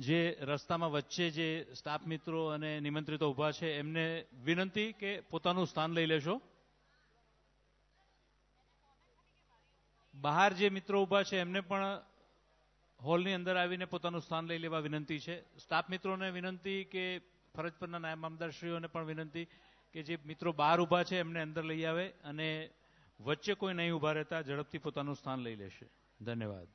જે રસ્તામાં વચ્ચે જે સ્ટાફ મિત્રો અને નિમંત્રિતો ઊભા છે એમને વિનંતી કે પોતાનું સ્થાન લઈ લેશો. બહાર જે મિત્રો ઊભા છે એમને પણ હોલની અંદર આવીને પોતાનું સ્થાન લઈ લેવા વિનંતી છે. સ્ટાફ મિત્રોને વિનંતી કે ફરજ પરના નાયબ મામલતદારશ્રીઓને પણ વિનંતી કે જે મિત્રો બહાર ઊભા છે એમને અંદર લઈ આવે અને વચ્ચે કોઈ નહીં ઊભા રહેતા ઝડપથી પોતાનું સ્થાન લઈ લેશે. ધન્યવાદ.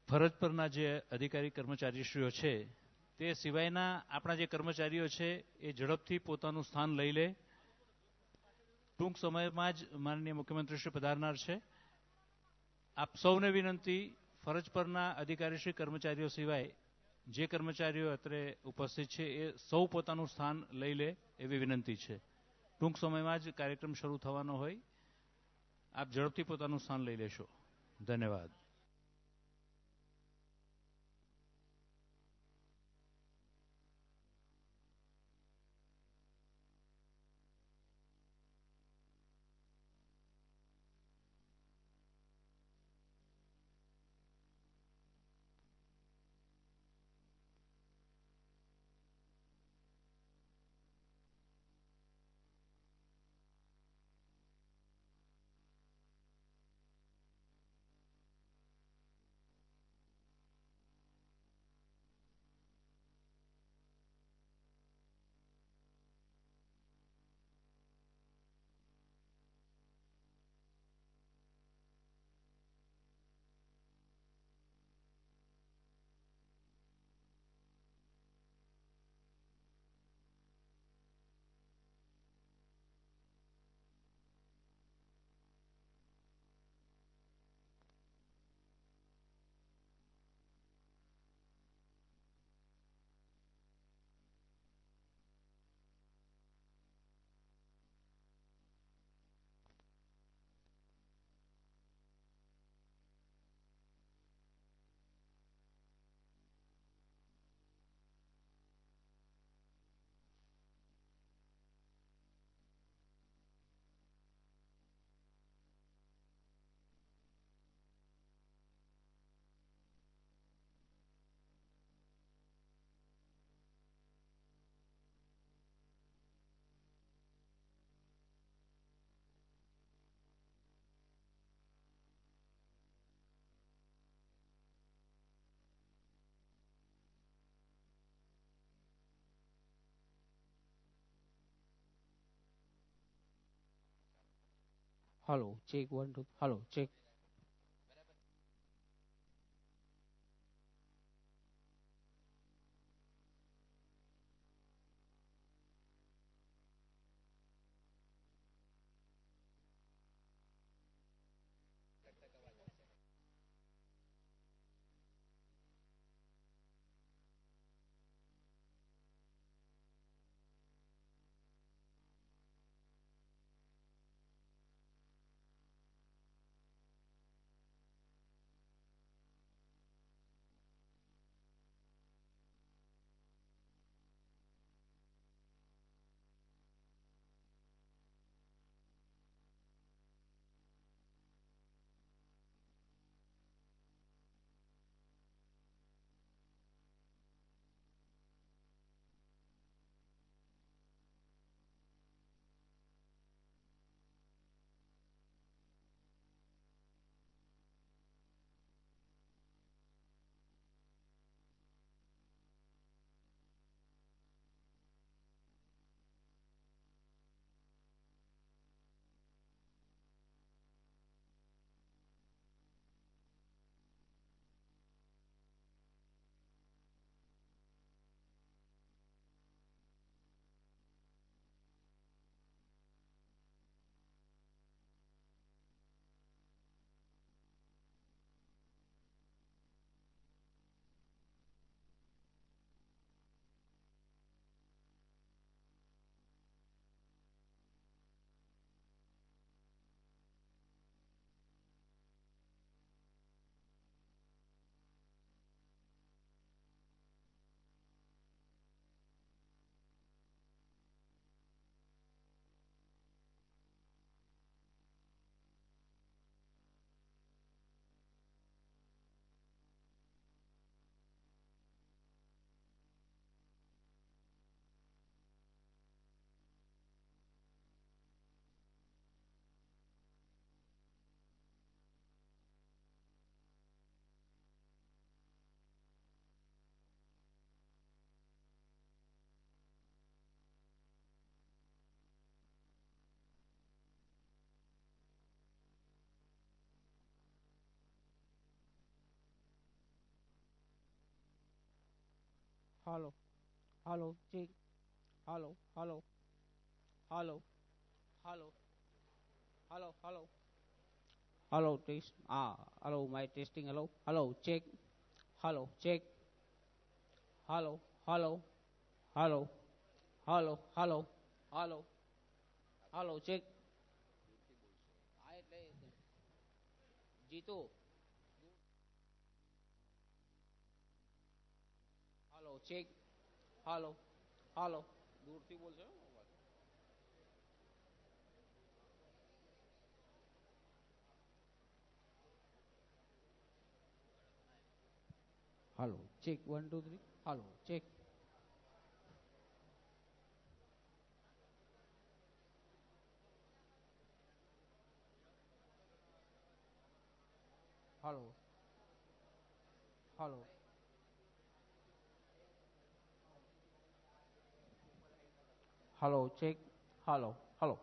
ફરજ પરના જે અધિકારી કર્મચારીશ્રીઓ છે તે સિવાયના આપણા જે કર્મચારીઓ છે એ ઝડપથી પોતાનું સ્થાન લઈ લે. ટૂંક સમયમાં જ માનનીય મુખ્યમંત્રીશ્રી પધારનાર છે. આપ સૌને વિનંતી, ફરજ પરના અધિકારીશ્રી કર્મચારીઓ સિવાય જે કર્મચારીઓ અત્રે ઉપસ્થિત છે એ સૌ પોતાનું સ્થાન લઈ લે એવી વિનંતી છે. ટૂંક સમયમાં જ કાર્યક્રમ શરૂ થવાનો હોય, આપ ઝડપથી પોતાનું સ્થાન લઈ લેશો. ધન્યવાદ. Hello, check 1 2. Hello, check. Hello. Hello. Check. Hello. Hello. Hello. Hello. Hello. Hello. Hello. Test. Hello. My testing. Hello. Hello. Check. Hello. Check. Hello. Hello. Hello. Hello. Hello. Hello. Hello. Check. Jitu. Hello check. Hello. Hello. દૂરથી બોલજો. Hello check 1 2 3. Hello check. Hello. Hello. Hello check. Hello. Hello.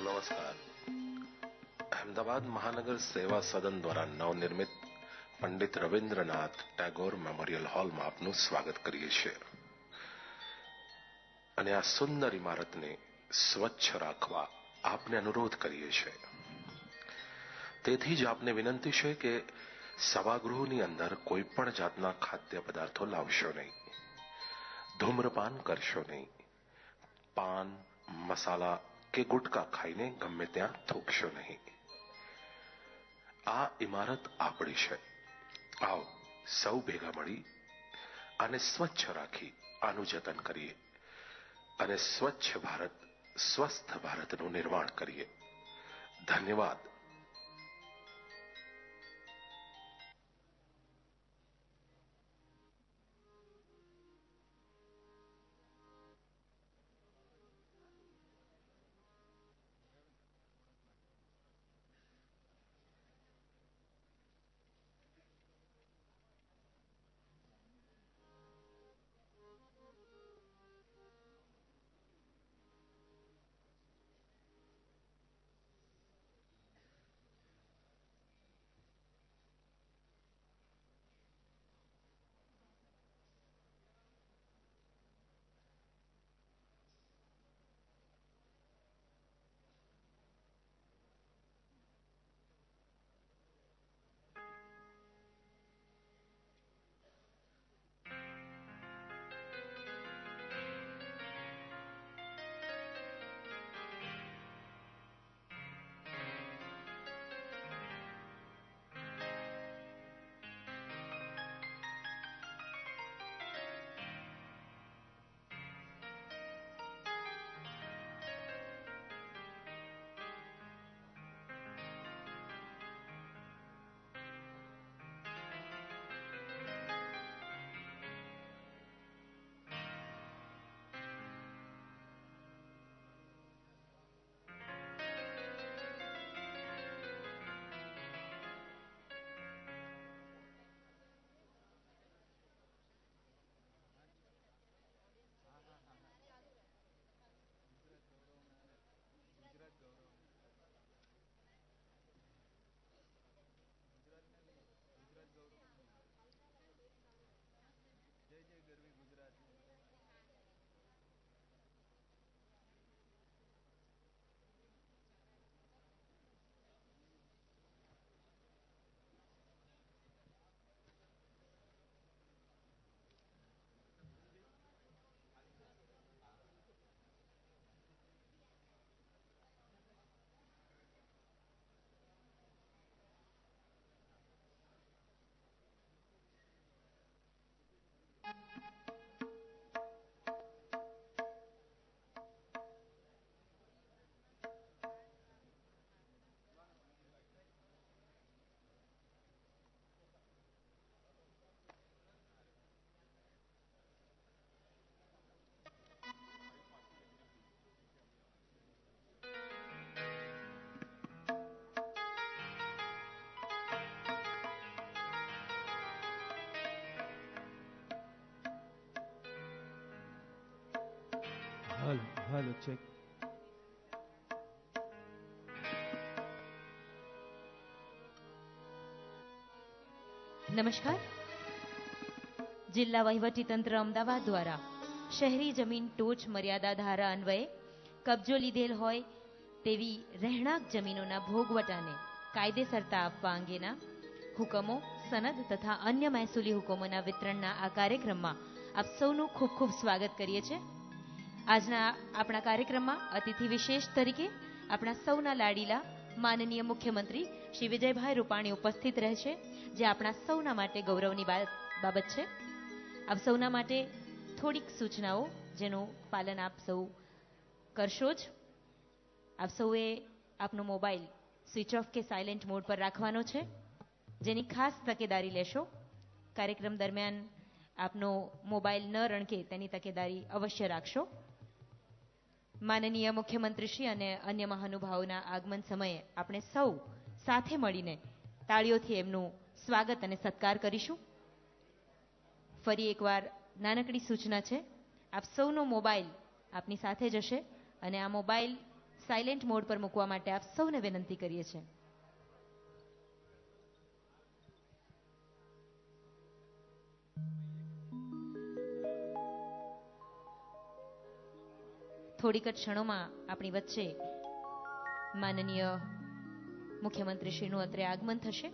નમસ્કાર. અહેમદાબાદ મહાનગર સેવા સદન દ્વારા નવનિર્મિત Pandit Rabindranath Tagore memorial હોલમાં આપનું સ્વાગત કરીએ છીએ અને આ સુંદર ઇમારતને સ્વચ્છ રાખવા આપને અનુરોધ કરીએ છીએ. તેથી જ આપને વિનંતી છે કે સભાગૃહની અંદર કોઈ પણ જાતના ખાદ્ય પદાર્થો લાવશો નહીં, ધૂમ્રપાન કરશો નહીં, પાન, મસાલા કે ગુટકા ખાઈને ગમે ત્યાં થૂકશો નહીં. આ ઇમારત આપણી છે. આવો સૌ ભેગા મળી આને સ્વચ્છ રાખી આનું જતન કરીએ અને સ્વચ્છ ભારત, સ્વસ્થ ભારતનું નિર્માણ કરીએ. ધન્યવાદ. હાલો ચેક. નમસ્કાર. જિલ્લા વહીવટીતંત્ર અમદાવાદ દ્વારા શહેરી જમીન ટોચ મર્યાદા ધારા અન્વયે કબજો લીધેલ હોય તેવી રહેણાંક જમીનોના ભોગવટાને કાયદેસરતા આપવા અંગેના હુકમો, સનદ તથા અન્ય મહેસૂલી હુકમોના વિતરણના આ કાર્યક્રમમાં આપ સૌનું ખૂબ ખૂબ સ્વાગત કરીએ છીએ. આજના આપણા કાર્યક્રમમાં અતિથિ વિશેષ તરીકે આપણા સૌના લાડીલા માનનીય મુખ્યમંત્રી શ્રી વિજયભાઈ રૂપાણી ઉપસ્થિત રહેશે, જે આપણા સૌના માટે ગૌરવની બાબત છે. આપ સૌના માટે થોડીક સૂચનાઓ જેનું પાલન આપ સૌ કરશો જ. આપ સૌએ આપનો મોબાઈલ સ્વિચ ઓફ કે સાયલેન્ટ મોડ પર રાખવાનો છે, જેની ખાસ તકેદારી લેશો. કાર્યક્રમ દરમિયાન આપનો મોબાઈલ ન રણકે તેની તકેદારી અવશ્ય રાખશો. માનનીય મુખ્યમંત્રીશ્રી અને અન્ય મહાનુભાવોના આગમન સમયે આપણે સૌ સાથે મળીને તાળીઓથી એમનું સ્વાગત અને સત્કાર કરીશું. ફરી એકવાર નાનકડી સૂચના છે, આપ સૌનો મોબાઈલ આપની સાથે જ હશે અને આ મોબાઈલ સાયલેન્ટ મોડ પર મૂકવા માટે આપ સૌને વિનંતી કરીએ છીએ. થોડીક જ ક્ષણોમાં આપણી વચ્ચે માનનીય મુખ્યમંત્રીશ્રીનું અત્રે આગમન થશે.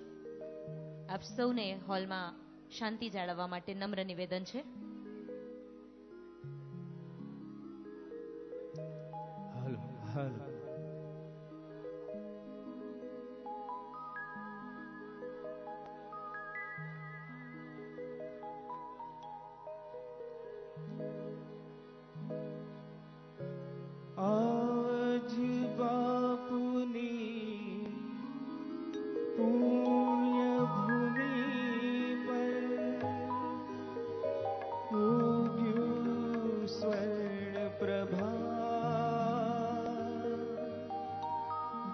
આપ સૌને હોલમાં શાંતિ જાળવવા માટે નમ્ર નિવેદન છે. હાલો હાલો આજ બાપુની પુણ્ય ભૂમિ પર ઉગ્યું સ્વર્ણ પ્રભા.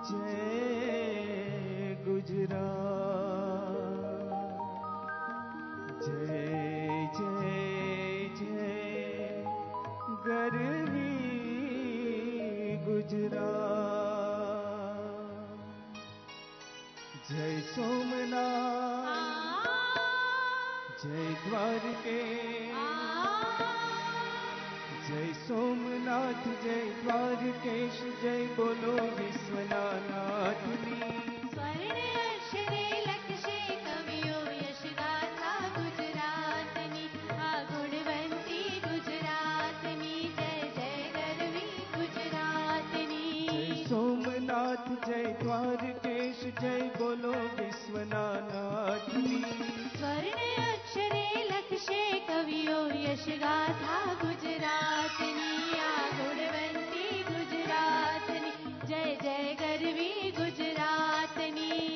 જય ગુજરાત, જય જય જય ગરવી ગુજરાત. જય સોમનાથ, જય દ્વારકે, જય સોમનાથ, જય દ્વારકેશ, જય બોલો વિશ્વનાથની. સ્વર્ણ અક્ષરે લખશે કવિઓ યશ ગાથા ગુજરાતની, આ ગુણવંતી ગુજરાતની, જય જય ગરવી ગુજરાતની. જય સોમનાથ, જય દ્વારકેશ, જય બોલો વિશ્વનાથની. સ્વર્ણ અક્ષરે લખશે કવિઓ યશ ગાથા ગુજરાતની, આ ગુણવંતી ગુજરાતની, જય જય ગરવી ગુજરાતની.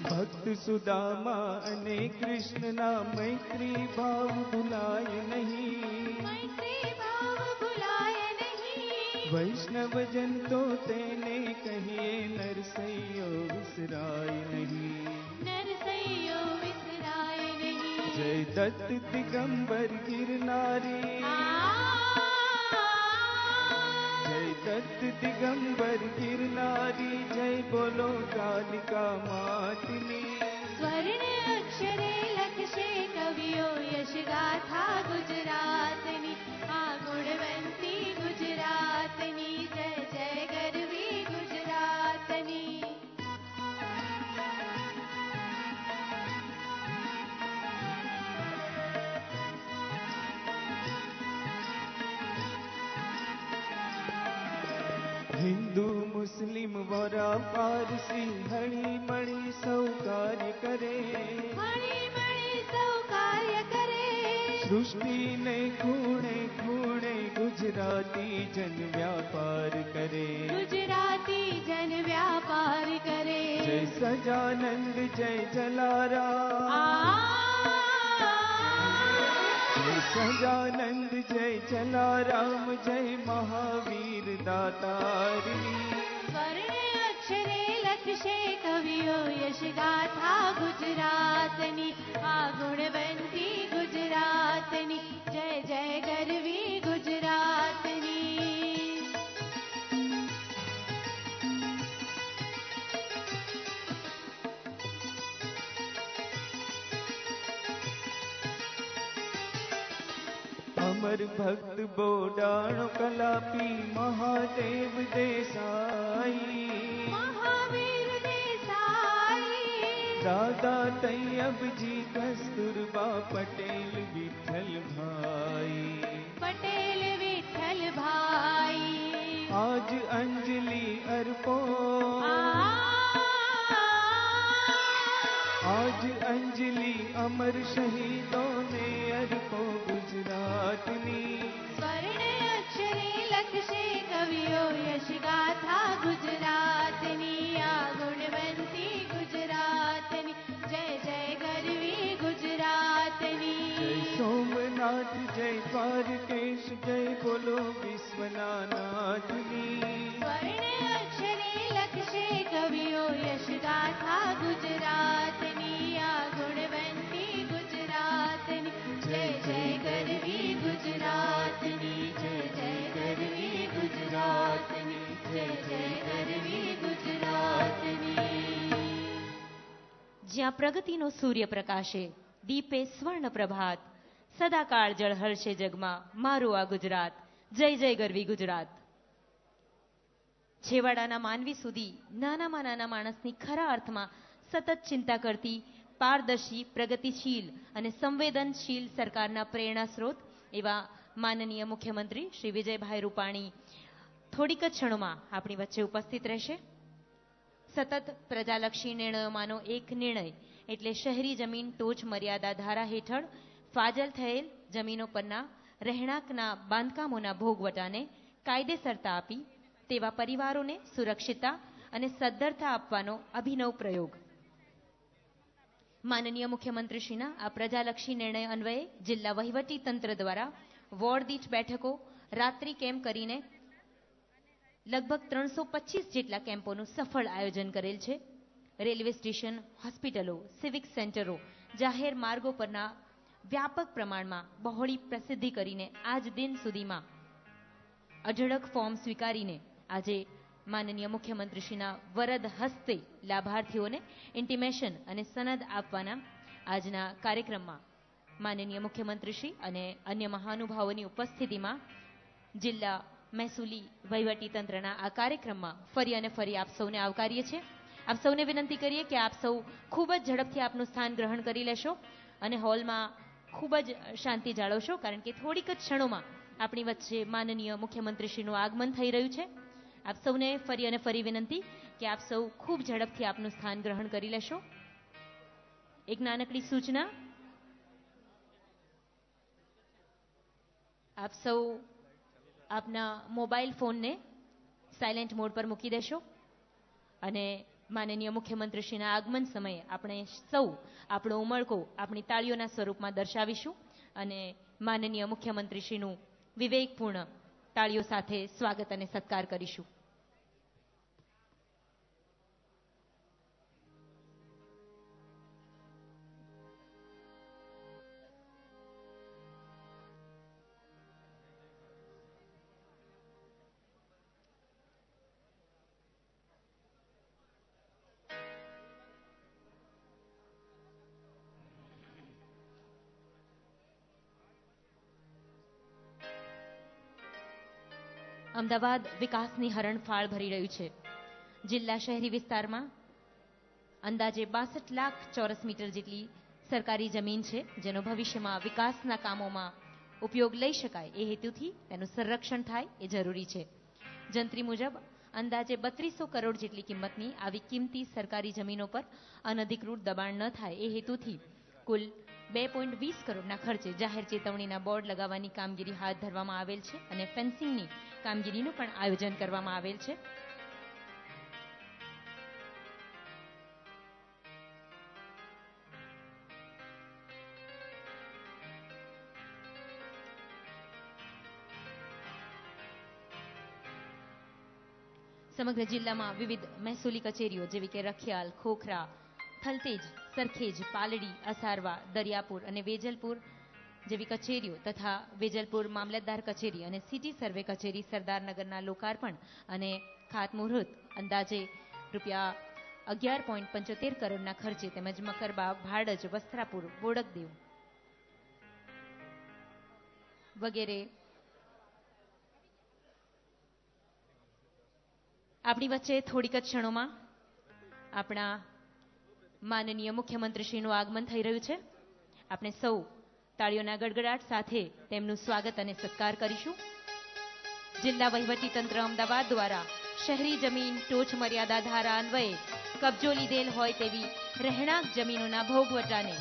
ભક્ત સુદામા અને કૃષ્ણના મૈત્રી ભાવ ભૂલાય નહીં. મૈત્રી ભાવ ભૂલાય નહીં. વૈષ્ણવજન તો તેને કહીએ, નરસૈયો વિસરાય નહીં. નરસૈયો વિસરાય નહીં. જય દત્ત દિગંબર ગિરનારી, જય દત્ત દિગંબર ગિરનારી, જય બોલો કાલિકા માતની. સ્વર્ણ અક્ષરે લખશે કવિઓ યશ ગાથા ગુજરાતની, આ ગુણવંતી ગુજરાતની, જય જય ગરવી ગુજરાતની. હિન્દુ મુસ્લિમ વરા પારસી હળી મળી સૌ કાર્ય કરે. હળી મળી સૌ કાર્ય કરે. સૃષ્ટિને ખૂણે ખૂણે ગુજરાતી જન વ્યાપાર કરે. ગુજરાતી જન વ્યાપાર કરે. જય સજાનંદ, જય જલારામ, જય સજાનંદ, જય જલારામ, જય મહાવીર દાતારની. સ્વર્ણ અક્ષરે લખશે કવિઓ યશ ગાથા ગુજરાતની, આ ગુણવંતી ગુજરાતની, જય જય ગરવી ગુજરાતની. અમર ભક્ત બોડાણો કલાપી મહાદેવ દેસાઈ. મહાવીર દેસાઈ. દાદા તૈયબજી કસ્તુરબા પટેલ વિઠ્ઠલભાઈ. પટેલ વિઠ્ઠલભાઈ. આજ અંજલિ અર્પો, આજ અંજલિ અમર શહીદોને અર્પો ગુજરાતની. સ્વર્ણ અક્ષરે લખશે કવિઓ યશ ગાથા ગુજરાતની, આ ગુણવંતી ગુજરાતની, જય જય ગરવી ગુજરાતની. જય સોમનાથ, જય દ્વારકેશ, જય બોલો વિશ્વનાથની. સ્વર્ણ અક્ષરે લખશે કવિઓ યશ ગાથા જ્યાં પ્રગતિનો સૂર્ય પ્રકાશે, દીપે સ્વર્ણ પ્રભાત, સદાકાળ જળહળશે જગમાં મારું આ ગુજરાત, જય જય ગરવી ગુજરાત. છેવાડાના માનવી સુધી નાનામાં નાના માણસની ખરા અર્થમાં સતત ચિંતા કરતી પારદર્શી, પ્રગતિશીલ અને સંવેદનશીલ સરકારના પ્રેરણા સ્ત્રોત એવા માનનીય મુખ્યમંત્રી શ્રી વિજયભાઈ રૂપાણી થોડીક જ ક્ષણોમાં આપણી વચ્ચે ઉપસ્થિત રહેશે. સતત પ્રજાલક્ષી નિર્ણયોમાંનો એક નિર્ણય એટલે શહેરી જમીન ટોચ મર્યાદા ધારા હેઠળ ફાજલ થયેલ જમીનો પરના રહેણાંકના બાંધકામોના ભોગવટાને કાયદેસરતા આપી તેવા પરિવારોને સુરક્ષિતતા અને સદ્ધરતા આપવાનો અભિનવ પ્રયોગ. માનનીય મુખ્યમંત્રીશ્રીના આ પ્રજાલક્ષી નિર્ણય અન્વયે જિલ્લા વહીવટી તંત્ર દ્વારા વોર્ડ દીઠ બેઠકો, રાત્રિ કેમ્પ કરીને લગભગ 325 જેટલા કેમ્પોનું સફળ આયોજન કરેલ છે. રેલવે સ્ટેશન, હોસ્પિટલો, સિવિક સેન્ટરો, જાહેર માર્ગો પરના વ્યાપક પ્રમાણમાં બહોળી પ્રસિદ્ધિ કરીને આજ દિન સુધીમાં અઢળક ફોર્મ સ્વીકારીને આજે માનનીય મુખ્યમંત્રીશ્રીના વરદ હસ્તે લાભાર્થીઓને ઇન્ટિમેશન અને સનદ આપવાના આજના કાર્યક્રમમાં માનનીય મુખ્યમંત્રીશ્રી અને અન્ય મહાનુભાવોની ઉપસ્થિતિમાં જિલ્લા મહેસૂલી વહીવટી તંત્રના આ કાર્યક્રમમાં ફરી અને ફરી આપ સૌને આવકારીએ છીએ. આપ સૌને વિનંતી કરીએ કે આપ સૌ ખૂબ જ ઝડપથી આપનું સ્થાન ગ્રહણ કરી લેશો અને હોલમાં ખૂબ જ શાંતિ જાળવશો, કારણ કે થોડીક જ ક્ષણોમાં આપણી વચ્ચે માનનીય મુખ્યમંત્રીશ્રીનું આગમન થઈ રહ્યું છે. આપ સૌને ફરી અને ફરી વિનંતી કે આપ સૌ ખૂબ ઝડપથી આપનું સ્થાન ગ્રહણ કરી લેશો. એક નાનકડી સૂચના, આપ સૌ આપના મોબાઈલ ફોનને સાયલેન્ટ મોડ પર મૂકી દેશો અને માનનીય મુખ્યમંત્રીશ્રીના આગમન સમયે આપણે સૌ આપણો ઉમળકો આપણી તાળીઓના સ્વરૂપમાં દર્શાવીશું અને માનનીય મુખ્યમંત્રીશ્રીનું વિવેકપૂર્ણ તાળીઓ સાથે સ્વાગત અને સત્કાર કરીશું. અમદાવાદ વિકાસની હરણફાળ ભરી રહ્યું છે. જિલ્લા શહેરી વિસ્તારમાં અંદાજે 62 લાખ ચોરસ મીટર જેટલી સરકારી જમીન છે, જેનો ભવિષ્યમાં વિકાસના કામોમાં ઉપયોગ લઈ શકાય એ હેતુથી તેનું સંરક્ષણ થાય એ જરૂરી છે. જંત્રી મુજબ અંદાજે 3200 કરોડ જેટલી કિંમતની આવી કિંમતી સરકારી જમીનો પર અનધિકૃત દબાણ ન થાય એ હેતુથી કુલ 2.20 કરોડના ખર્ચે જાહેર ચેતવણીના બોર્ડ લગાવવાની કામગીરી હાથ ધરવામાં આવેલ છે અને ફેન્સિંગની કામગીરીનું પણ આયોજન કરવામાં આવેલ છે. સમગ્ર જિલ્લામાં વિવિધ મહેસૂલી કચેરીઓ જેવી કે રખિયાલ, ખોખરા, થલતેજ, સરખેજ, પાલડી, અસારવા, દરિયાપુર અને વેજલપુર જેવી કચેરીઓ તથા વેજલપુર મામલતદાર કચેરી અને સિટી સર્વે કચેરી સરદારનગરના લોકાર્પણ અને ખાતમુહૂર્ત અંદાજે રૂપિયા 11.75 કરોડના ખર્ચે તેમજ મકરબા, ભાડજ, વસ્ત્રાપુર, બોડકદેવ વગેરે આપણી વચ્ચે થોડીક જ ક્ષણોમાં આપણા માનનીય મુખ્યમંત્રીશ્રીનું આગમન થઈ રહ્યું છે. આપણે સૌ તાળીઓના ગડગડાટ સાથે તેમનું સ્વાગત અને સત્કાર કરીશું. જિલ્લા વહીવટી તંત્ર અમદાવાદ દ્વારા શહેરી જમીન ટોચ મર્યાદા ધારા અન્વયે કબજો લીધેલ હોય તેવી રહેણાંક જમીનોના ભોગવટાને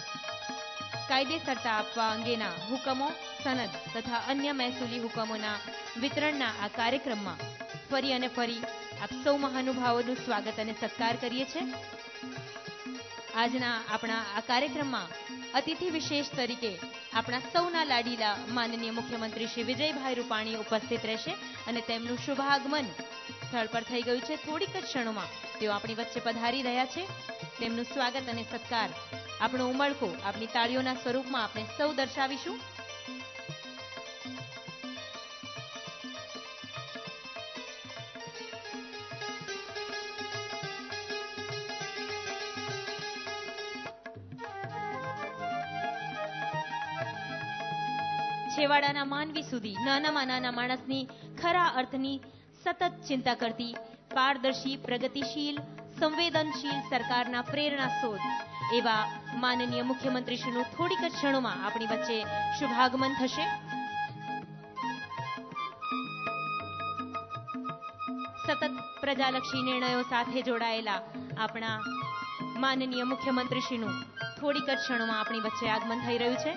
કાયદેસરતા આપવા અંગેના હુકમો, સનદ તથા અન્ય મહેસૂલી હુકમોના વિતરણના આ કાર્યક્રમમાં ફરી અને ફરી આપ સૌ મહાનુભાવોનું સ્વાગત અને સત્કાર કરીએ છીએ. આજના આપણા આ કાર્યક્રમમાં અતિથિ વિશેષ તરીકે આપણા સૌના લાડીલા માનનીય મુખ્યમંત્રી શ્રી વિજયભાઈ રૂપાણી ઉપસ્થિત રહેશે અને તેમનું શુભાગમન સ્થળ પર થઈ ગયું છે. થોડીક જ ક્ષણોમાં તેઓ આપણી વચ્ચે પધારી રહ્યા છે. તેમનું સ્વાગત અને સત્કાર આપણો ઉમળકો આપણી તાળીઓના સ્વરૂપમાં આપણે સૌ દર્શાવીશું. છેવાડાના માનવી સુધી નાનામાં નાના માણસની ખરા અર્થની સતત ચિંતા કરતી પારદર્શી, પ્રગતિશીલ, સંવેદનશીલ સરકારના પ્રેરણા સ્ત્રોત એવા માનનીય મુખ્યમંત્રીશ્રીનું થોડીક જ ક્ષણોમાં આપણી વચ્ચે શુભાગમન થશે. સતત પ્રજાલક્ષી નિર્ણયો સાથે જોડાયેલા આપણા માનનીય મુખ્યમંત્રીશ્રીનું થોડીક જ ક્ષણોમાં આપણી વચ્ચે આગમન થઈ રહ્યું છે.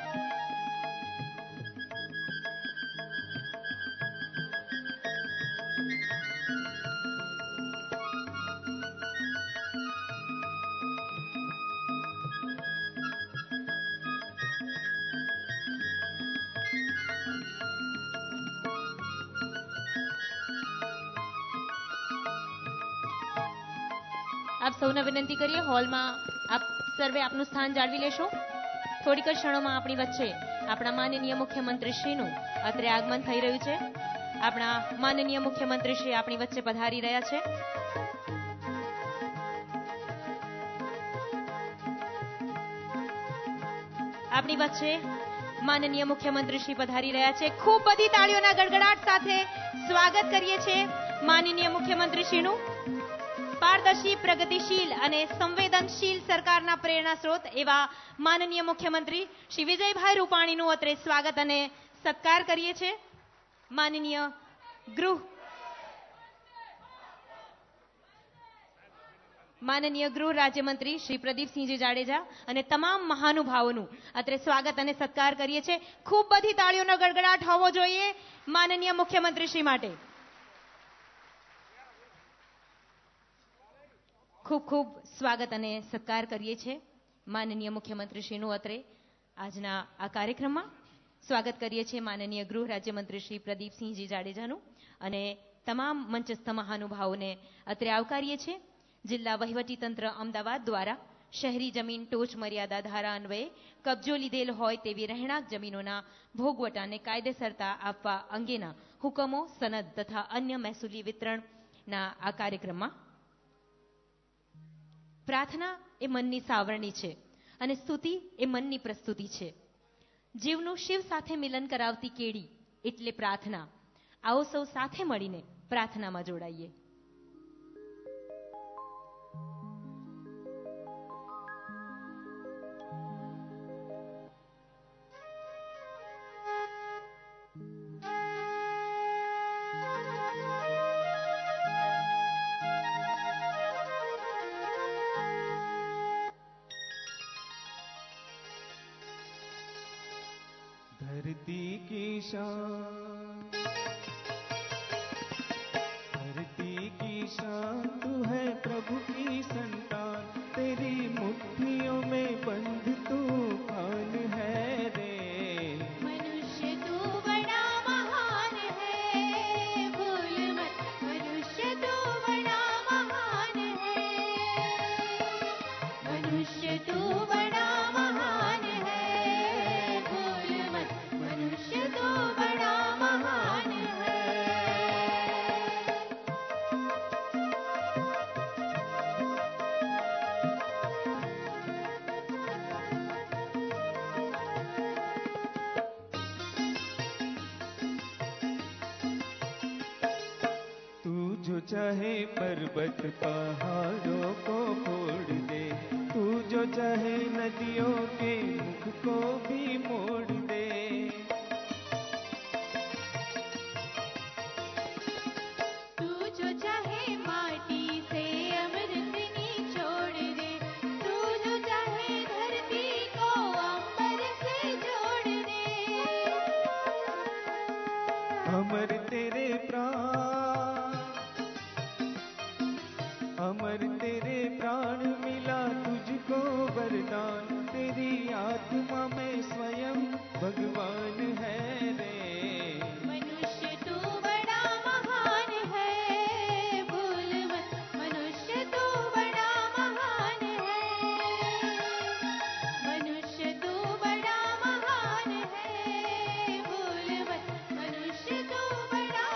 આપ સૌને વિનંતી કરીએ, હોલમાં આપ સર્વે આપનું સ્થાન જાળવી લેશો. થોડીક જ ક્ષણોમાં આપણી વચ્ચે આપણા માનનીય મુખ્યમંત્રીશ્રીનું અત્રે આગમન થઈ રહ્યું છે. આપણા માનનીય મુખ્યમંત્રીશ્રી આપણી વચ્ચે પધારી રહ્યા છે. આપણી વચ્ચે માનનીય મુખ્યમંત્રીશ્રી પધારી રહ્યા છે. ખૂબ બધી તાળીઓના ગડગડાટ સાથે સ્વાગત કરીએ છીએ માનનીય મુખ્યમંત્રીશ્રીનું. પારદર્શી, પ્રગતિશીલ અને સંવેદનશીલ સરકારના પ્રેરણા સ્ત્રોત એવા માનનીય મુખ્યમંત્રી શ્રી વિજયભાઈ રૂપાણીનું અત્રે સ્વાગત અને સત્કાર કરીએ છીએ. માનનીય ગૃહ રાજ્યમંત્રી શ્રી પ્રદીપસિંહજી જાડેજા અને તમામ મહાનુભાવોનું અત્રે સ્વાગત અને સત્કાર કરીએ છીએ. ખૂબ બધી તાળીઓનો ગડગડાટ હોવો જોઈએ માનનીય મુખ્યમંત્રી શ્રી માટે. ખૂબ ખૂબ સ્વાગત અને સત્કાર કરીએ છીએ માનનીય મુખ્યમંત્રીશ્રીનું અત્રે આજના આ કાર્યક્રમમાં. સ્વાગત કરીએ છીએ માનનીય ગૃહ રાજ્યમંત્રી શ્રી પ્રદીપસિંહજી જાડેજાનું અને તમામ મંચસ્થ મહાનુભાવોને અત્રે આવકારીએ છીએ. જિલ્લા વહીવટીતંત્ર અમદાવાદ દ્વારા શહેરી જમીન ટોચ મર્યાદા ધારા અન્વયે કબજો લીધેલ હોય તેવી રહેણાંક જમીનોના ભોગવટાને કાયદેસરતા આપવા અંગેના હુકમો, સનદ તથા અન્ય મહેસૂલી વિતરણના આ કાર્યક્રમમાં પ્રાર્થના એ મનની સાવરણી છે અને સ્તુતિ એ મનની પ્રસ્તુતિ છે. જીવનું શિવ સાથે મિલન કરાવતી કેડી એટલે પ્રાર્થના. આવો સૌ સાથે મળીને પ્રાર્થનામાં જોડાઈએ. धरती की शान, धरती की शान तू है प्रभु की संतान, तेरी मुट्ठियों में बंद तूफान है रे. मनुष्य तू बड़ा महान है, भूल मत, मनुष्य तू बड़ा महान है, मनुष्य तू बड़ा महान है, भूल मत, मनुष्य तू बड़ा महान है. तू जो चाहे पर्वत पहाड़ों को फोड़ दे, तू जो चाहे नदियों के मुख को भी मोड़ दे. तू जो चाहे माटी से अमृत निचोड़ दे, तू जो चाहे धरती को अंबर से जोड़ दे. अमर तेरे प्राण, अमर तेरे प्राण मिला तुझको वरदान, तेरी आत्मा में स्वयं भगवान है रे. मनुष्य तू बड़ा महान है, भूल मत, मनुष्य तू बड़ा महान है, मनुष्य तू बड़ा महान है, भूल मत, मनुष्य तू बड़ा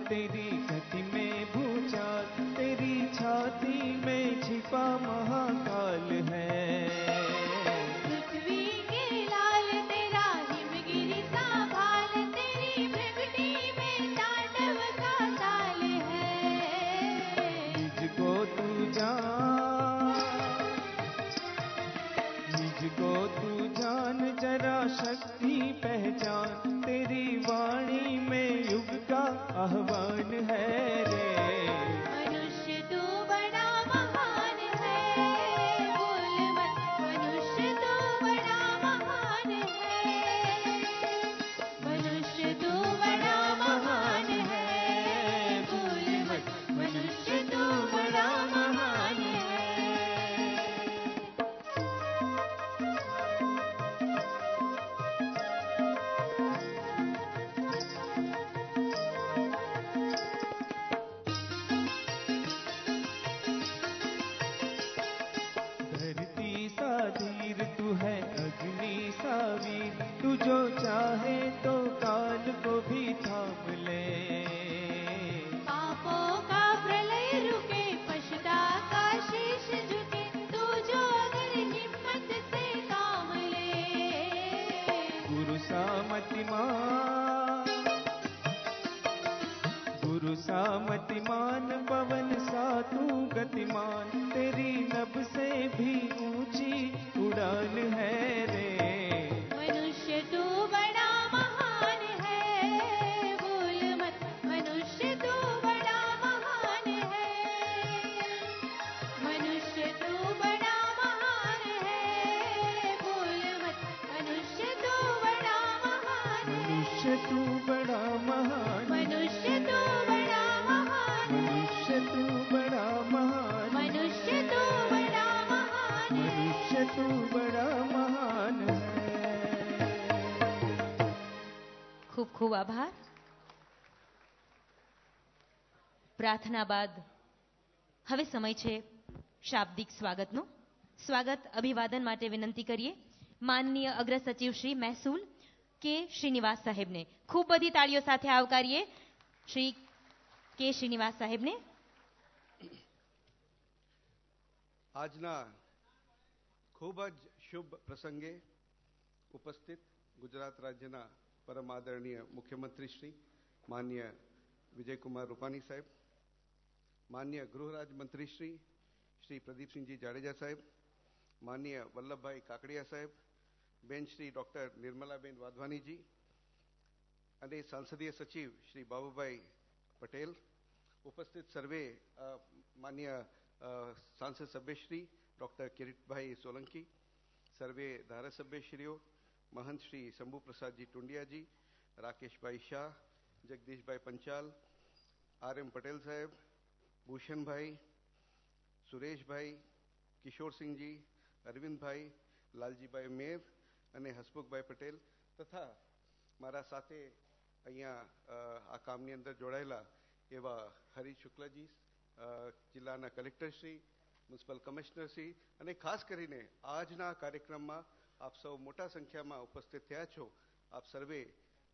तेरी गति में भूचाल, तेरी छाती में छिपा महाकाल है। पृथ्वी के लाल तेरा हिमगिरी सा भाल, तेरी भ्रगटी में तांडव का ताल है। निजको तू जान जरा शक्ति पहचान, तेरी वाणी में युग का आह्वान है रे। मनुष्य तू बड़ा महान है, बोल मत, मनुष्य तू बड़ा महान है। मनुष्य तू बड़ा महान है, बोल मत, मनुष्य तू बड़ा महान है। धरती सा धीर तू है, अग्नि सा वीर, तू जो चाहे तो काल को भी थाम ले। पापों का प्रलय रुके, पश्चा का शीश झुके, तू जो अगर हिम्मत से काम ले। गुरु सा मतिमान, पवन सा तू गतिमान, तेरी नभ से भी ऊंची उड़ान है रे। मनुष्य तू बड़ा महान है, बोल मत, मनुष्य तू बड़ा महान है। मनुष्य तू बड़ा महान है, बोल मत, मनुष्य तू बड़ा महान है। मनुष्य तू बड़ा महान, मनुष्य तू बड़ा महान है। मनुष्य तू बड़ा महान, मनुष्य तू बड़ा महान है। मनुष्य तू बड़ा महान है। ખૂબ ખૂબ આભાર. પ્રાર્થના બાદ હવે સમય છે શાબ્દિક સ્વાગતનો. સ્વાગત અભિવાદન માટે વિનંતી કરીએ માનનીય અગ્ર સચિવ શ્રી મહેસૂલ કે શ્રીનિવાસ સાહેબને. ખૂબ બધી તાળીઓ સાથે આવકારીએ શ્રી કે શ્રીનિવાસ સાહેબને. આજના ખૂબ જ શુભ પ્રસંગે ઉપસ્થિત ગુજરાત રાજ્યના પરમ આદરણીય મુખ્યમંત્રી શ્રી માનનીય વિજયકુમાર રૂપાણી સાહેબ, માનનીય ગૃહ રાજ્યમંત્રી શ્રી શ્રી પ્રદીપસિંહજી જાડેજા સાહેબ, માનનીય વલ્લભભાઈ કાકડિયા સાહેબ, બેન શ્રી ડૉક્ટર નિર્મલાબેન વાધવાનીજી અને સાંસદીય સચિવ શ્રી બાબુભાઈ પટેલ, ઉપસ્થિત સર્વે માન્ય सांसद सभ्यश्री डॉक्टर किरीटभाई सोलंकी, सर्वे धारासभ्यश्रीओ, महंत श्री शंभू प्रसाद जी टुंडिया जी, राकेश भाई शाह, जगदीश भाई पंचाल, RM पटेल साहेब, भूषण भाई, सुरेश भाई, किशोर सिंह जी, अरविंद भाई, लालजी भाई मेर અને હસમુખભાઈ પટેલ તથા મારા સાથે અહીંયા આ કામની અંદર જોડાયેલા એવા હરીશ શુક્લાજી, જિલ્લાના કલેક્ટરશ્રી, મ્યુનિસિપલ કમિશનરશ્રી અને ખાસ કરીને આજના કાર્યક્રમમાં આપ સૌ મોટા સંખ્યામાં ઉપસ્થિત થયા છો. આપ સર્વે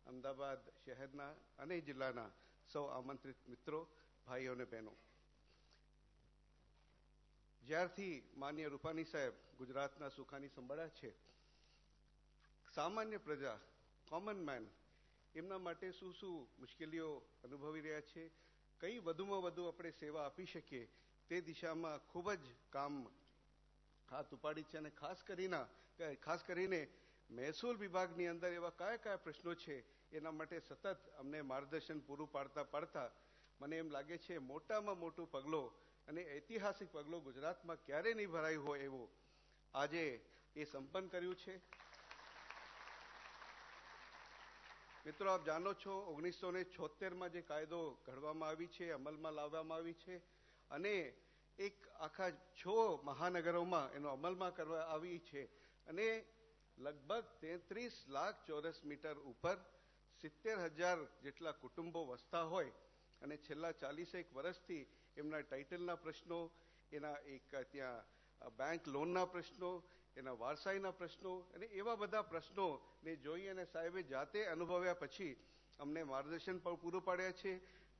અમદાવાદ શહેરના અને જિલ્લાના સૌ આમંત્રિત મિત્રો, ભાઈઓ અને બહેનો, જ્યારથી માન્ય રૂપાણી સાહેબ ગુજરાતના સુખાની સંભાળ્યા છે, સામાન્ય પ્રજા, કોમન મેન, એમના માટે શું શું મુશ્કેલીઓ અનુભવી રહ્યા છે, કઈ વધુમાં વધુ આપણે સેવા આપી શકીએ તે દિશામાં ખૂબ જ કામ હાથ ઉપાડી છે. અને ખાસ કરીને મહેસૂલ વિભાગની અંદર એવા કયા કયા પ્રશ્નો છે એના માટે સતત અમને માર્ગદર્શન પૂરું પાડતા મને એમ લાગે છે મોટામાં મોટું પગલો અને ઐતિહાસિક પગલો ગુજરાતમાં ક્યારેય નહીં ભરાયું હોય એવો આજે એ સંપન્ન કર્યું છે. મિત્રો, આપ જાણો છો 1976માં જે કાયદો ઘડવામાં આવી છે, અમલમાં લાવવામાં આવી છે અને એક આખા 6 મહાનગરોમાં એનો અમલમાં કરવા આવી છે અને લગભગ 33 લાખ ચોરસ મીટર ઉપર 70,000 જેટલા કુટુંબો વસતા હોય અને છેલ્લા 40 વર્ષથી એમના ટાઇટલના પ્રશ્નો, એના એક ત્યાં બેંક લોનના પ્રશ્નો, એના વારસાઈના પ્રશ્નો અને એવા બધા પ્રશ્નોને જોઈ અને સાહેબે જાતે અનુભવ્યા પછી અમને માર્ગદર્શન પણ પૂરું પાડ્યા છે.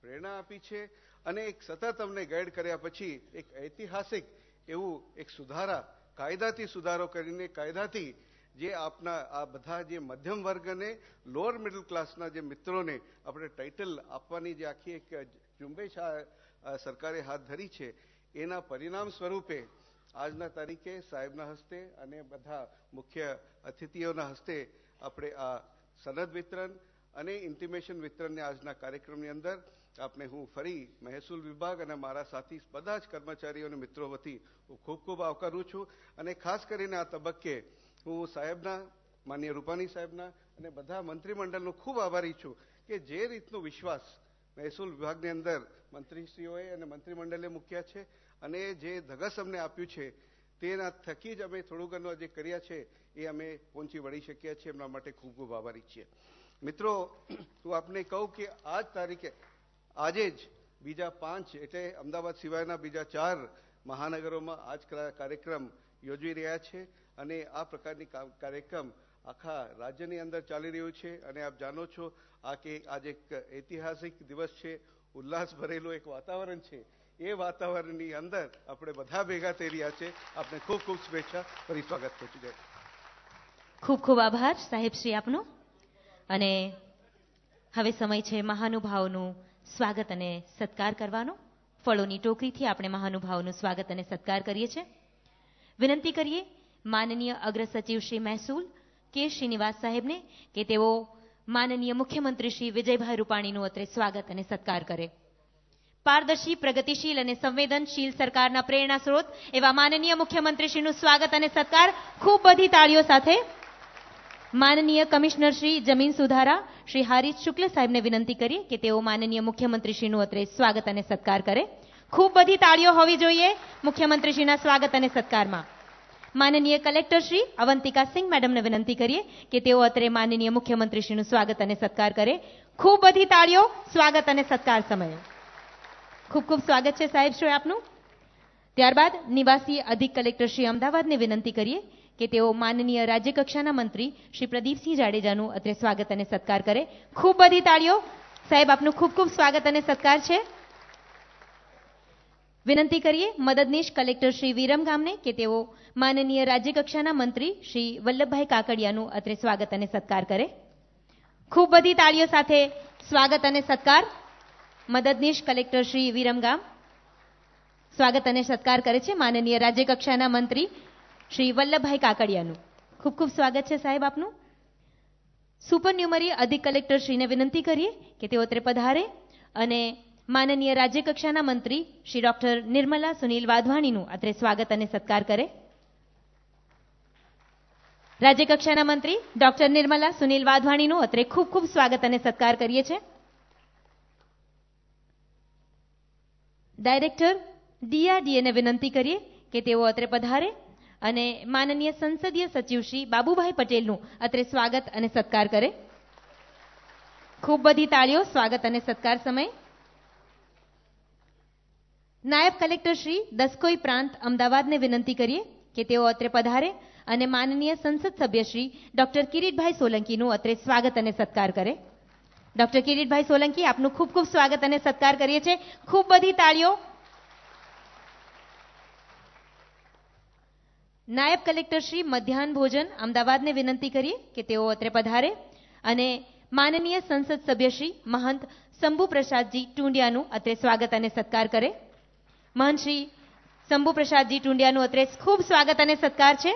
પ્રેરણા આપી છે અને એક સતત અમને ગાઈડ કર્યા પછી એક ઐતિહાસિક એવું એક સુધારા, કાયદાથી સુધારો કરીને કાયદાથી જે આપના આ બધા જે મધ્યમ વર્ગ અને લોઅર મિડલ ક્લાસના જે મિત્રોને આપણે ટાઇટલ આપવાની જે આખી એક ઝુંબેશ સરકારે હાથ ધરી છે, એના પરિણામ સ્વરૂપે આજના તારીખે સાહેબના હસ્તે અને બધા મુખ્ય અતિથિઓના હસ્તે આપણે આ સનદ વિતરણ અને ઇન્ટિમેશન વિતરણને આજના કાર્યક્રમની અંદર આપને હું ફરી મહેસૂલ વિભાગ અને મારા સાથી બધા જ કર્મચારીઓ અને મિત્રો વતી હું ખૂબ ખૂબ આવકારું છું. અને ખાસ કરીને આ તબક્કે હું સાહેબના, માનનીય રૂપાણી સાહેબના અને બધા મંત્રીમંડળનો ખૂબ આભારી છું કે જે રીતનો વિશ્વાસ મહેસૂલ વિભાગની અંદર મંત્રીશ્રીઓએ અને મંત્રીમંડળે મૂક્યા છે અને જે ધગસ અમને આપ્યું છે તેના થકી જ અમે થોડું ઘણું જે કર્યા છે એ અમે પહોંચી વળી શક્યા છીએ. એમના માટે ખૂબ ખૂબ આભારી છીએ. મિત્રો, હું આપને કહું કે આ જ તારીખે આજે જ બીજા 5 એટલે અમદાવાદ સિવાયના બીજા 4 મહાનગરોમાં આ જ કાર્યક્રમ યોજી રહ્યા છે અને આ પ્રકારની કાર્યક્રમ આખા રાજ્યની અંદર ચાલી રહ્યું છે. અને આપ જાણો છો કે આજે એક ઐતિહાસિક દિવસ છે, ઉલ્લાસ ભરેલું એક વાતાવરણ છે. એ વાતાવરણની અંદર આપણે બધા ભેગા થઈ રહ્યા છે. આપને ખૂબ ખૂબ શુભેચ્છા, ફરી સ્વાગત પહોંચી જાય. ખૂબ ખૂબ આભાર સાહેબ શ્રી આપનો. અને હવે સમય છે મહાનુભાવોનું સ્વાગત અને સત્કાર કરવાનો. ફળોની ટોકરીથી આપણે મહાનુભાવોનું સ્વાગત અને સત્કાર કરીએ છીએ. વિનંતી કરીએ માનનીય અગ્ર સચિવ શ્રી મહેસૂલ કે શ્રીનિવાસ સાહેબને કે તેઓ માનનીય મુખ્યમંત્રી શ્રી વિજયભાઈ રૂપાણીનું અત્રે સ્વાગત અને સત્કાર કરે. પારદર્શી, પ્રગતિશીલ અને સંવેદનશીલ સરકારના પ્રેરણા સ્ત્રોત એવા માનનીય મુખ્યમંત્રીશ્રીનું સ્વાગત અને સત્કાર ખૂબ બધી તાળીઓ સાથે. માનનીય કમિશનર શ્રી જમીન સુધારા શ્રી હારીજ શુક્લ સાહેબને વિનંતી કરીએ કે તેઓ માનનીય મુખ્યમંત્રીશ્રીનું અત્રે સ્વાગત અને સત્કાર કરે. ખૂબ બધી તાળીઓ હોવી જોઈએ મુખ્યમંત્રીશ્રીના સ્વાગત અને સત્કારમાં. માનનીય કલેક્ટર શ્રી અવંતિકા સિંહ મેડમને વિનંતી કરીએ કે તેઓ અત્રે માનનીય મુખ્યમંત્રીશ્રીનું સ્વાગત અને સત્કાર કરે. ખૂબ બધી તાળીઓ સ્વાગત અને સત્કાર સમયે. ખૂબ ખૂબ સ્વાગત છે સાહેબ શ્રી આપનું. ત્યારબાદ નિવાસી અધિક કલેક્ટર શ્રી અમદાવાદને વિનંતી કરીએ કે તેઓ માનનીય રાજ્યકક્ષાના મંત્રી શ્રી પ્રદીપસિંહ જાડેજાનું અત્રે સ્વાગત અને સત્કાર કરે. ખૂબ બધી તાળીઓ સાહેબ આપનું ખૂબ ખૂબ સ્વાગત અને સત્કાર છે. વિનંતી કરીએ મદદનીશ કલેક્ટર શ્રી વિરમગામને કે તેઓ માનનીય રાજ્યકક્ષાના મંત્રી શ્રી વલ્લભભાઈ કાકડિયાનું અત્રે સ્વાગત અને સત્કાર કરે. ખૂબ બધી તાળીઓ સાથે સ્વાગત અને સત્કાર. મદદનીશ કલેક્ટર શ્રી વિરમગામ સ્વાગત અને સત્કાર કરે છે માનનીય રાજ્યકક્ષાના મંત્રી શ્રી વલ્લભભાઈ કાકડિયાનું. ખૂબ ખૂબ સ્વાગત છે સાહેબ આપનું. સુપરન્યુમરી અધિક કલેક્ટર શ્રીને વિનંતી કરીએ કે તેઓ અત્રે પધારે અને માનનીય રાજ્યકક્ષાના મંત્રી શ્રી ડોક્ટર નિર્મલા સુનિલ વાધવાણીનું અત્રે સ્વાગત અને સત્કાર કરે. રાજ્યકક્ષાના મંત્રી ડોક્ટર નિર્મલા સુનિલ વાધવાણીનું અત્રે ખૂબ ખૂબ સ્વાગત અને સત્કાર કરીએ છીએ. ડાયરેક્ટર DRDA ને વિનંતી કરીએ કે તેઓ અત્રે પધારે અને માનનીય સંસદીય સચિવ શ્રી બાબુભાઈ પટેલનું અત્રે સ્વાગત અને સત્કાર કરે. ખૂબ બધી તાળીઓ સ્વાગત અને સત્કાર સમય. નાયબ કલેક્ટર શ્રી દસકોઈ પ્રાંત અમદાવાદને વિનંતી કરીએ કે તેઓ અત્રે પધારે અને માનનીય સંસદ સભ્ય શ્રી ડોક્ટર કિરીટભાઈ સોલંકીનું અત્રે સ્વાગત અને સત્કાર કરે. ડોક્ટર કિરીટભાઈ સોલંકી આપનું ખૂબ ખૂબ સ્વાગત અને સત્કાર કરીએ છીએ. ખૂબ બધી તાળીઓ. નાયબ કલેક્ટર શ્રી મધ્યાહન ભોજન અમદાવાદને વિનંતી કરીએ કે તેઓ અત્રે પધારે અને માનનીય સંસદ સભ્ય શ્રી મહંત શંભુ પ્રસાદજી ટુંડિયાનું અત્રે સ્વાગત અને સત્કાર કરે. મહંત શ્રી શંભુ પ્રસાદજી ટુંડિયાનું અત્રે ખૂબ સ્વાગત અને સત્કાર છે.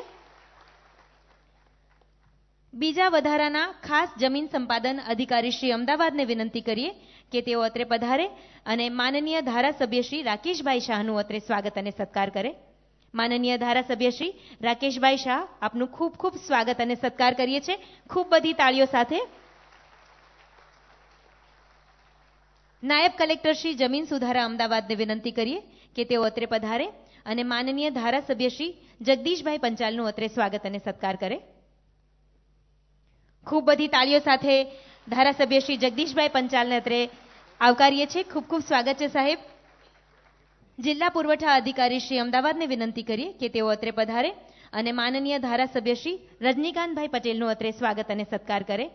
બીજા વધારાના ખાસ જમીન સંપાદન અધિકારી શ્રી અમદાવાદને વિનંતી કરીએ કે તેઓ અત્રે પધારે અને માનનીય ધારાસભ્ય શ્રી રાકેશભાઈ શાહનું અત્રે સ્વાગત અને સત્કાર કરે. માનનીય ધારાસભ્ય શ્રી રાકેશભાઈ શાહ આપનું ખૂબ ખૂબ સ્વાગત અને સત્કાર કરીએ છીએ. ખૂબ બધી તાળીઓ સાથે. નાયબ કલેક્ટર શ્રી જમીન સુધારા અમદાવાદને વિનંતી કરીએ કે તેઓ અત્રે પધારે અને માનનીય ધારાસભ્ય શ્રી જગદીશભાઈ પંચાલનું અત્રે સ્વાગત અને સત્કાર કરે. ખૂબ બધી તાળીઓ સાથે ધારાસભ્ય શ્રી જગદીશભાઈ પંચાલને અત્રે આવકારીએ છીએ. ખૂબ ખૂબ સ્વાગત છે સાહેબ. જિલ્લા પુરવઠા અધિકારી શ્રી અમદાવાદને વિનંતી કરીએ કે તેઓ અત્રે પધારે અને માનનીય ધારાસભ્ય શ્રી રજનીકાંતભાઈ પટેલનું અત્રે સ્વાગત અને સત્કાર કરે.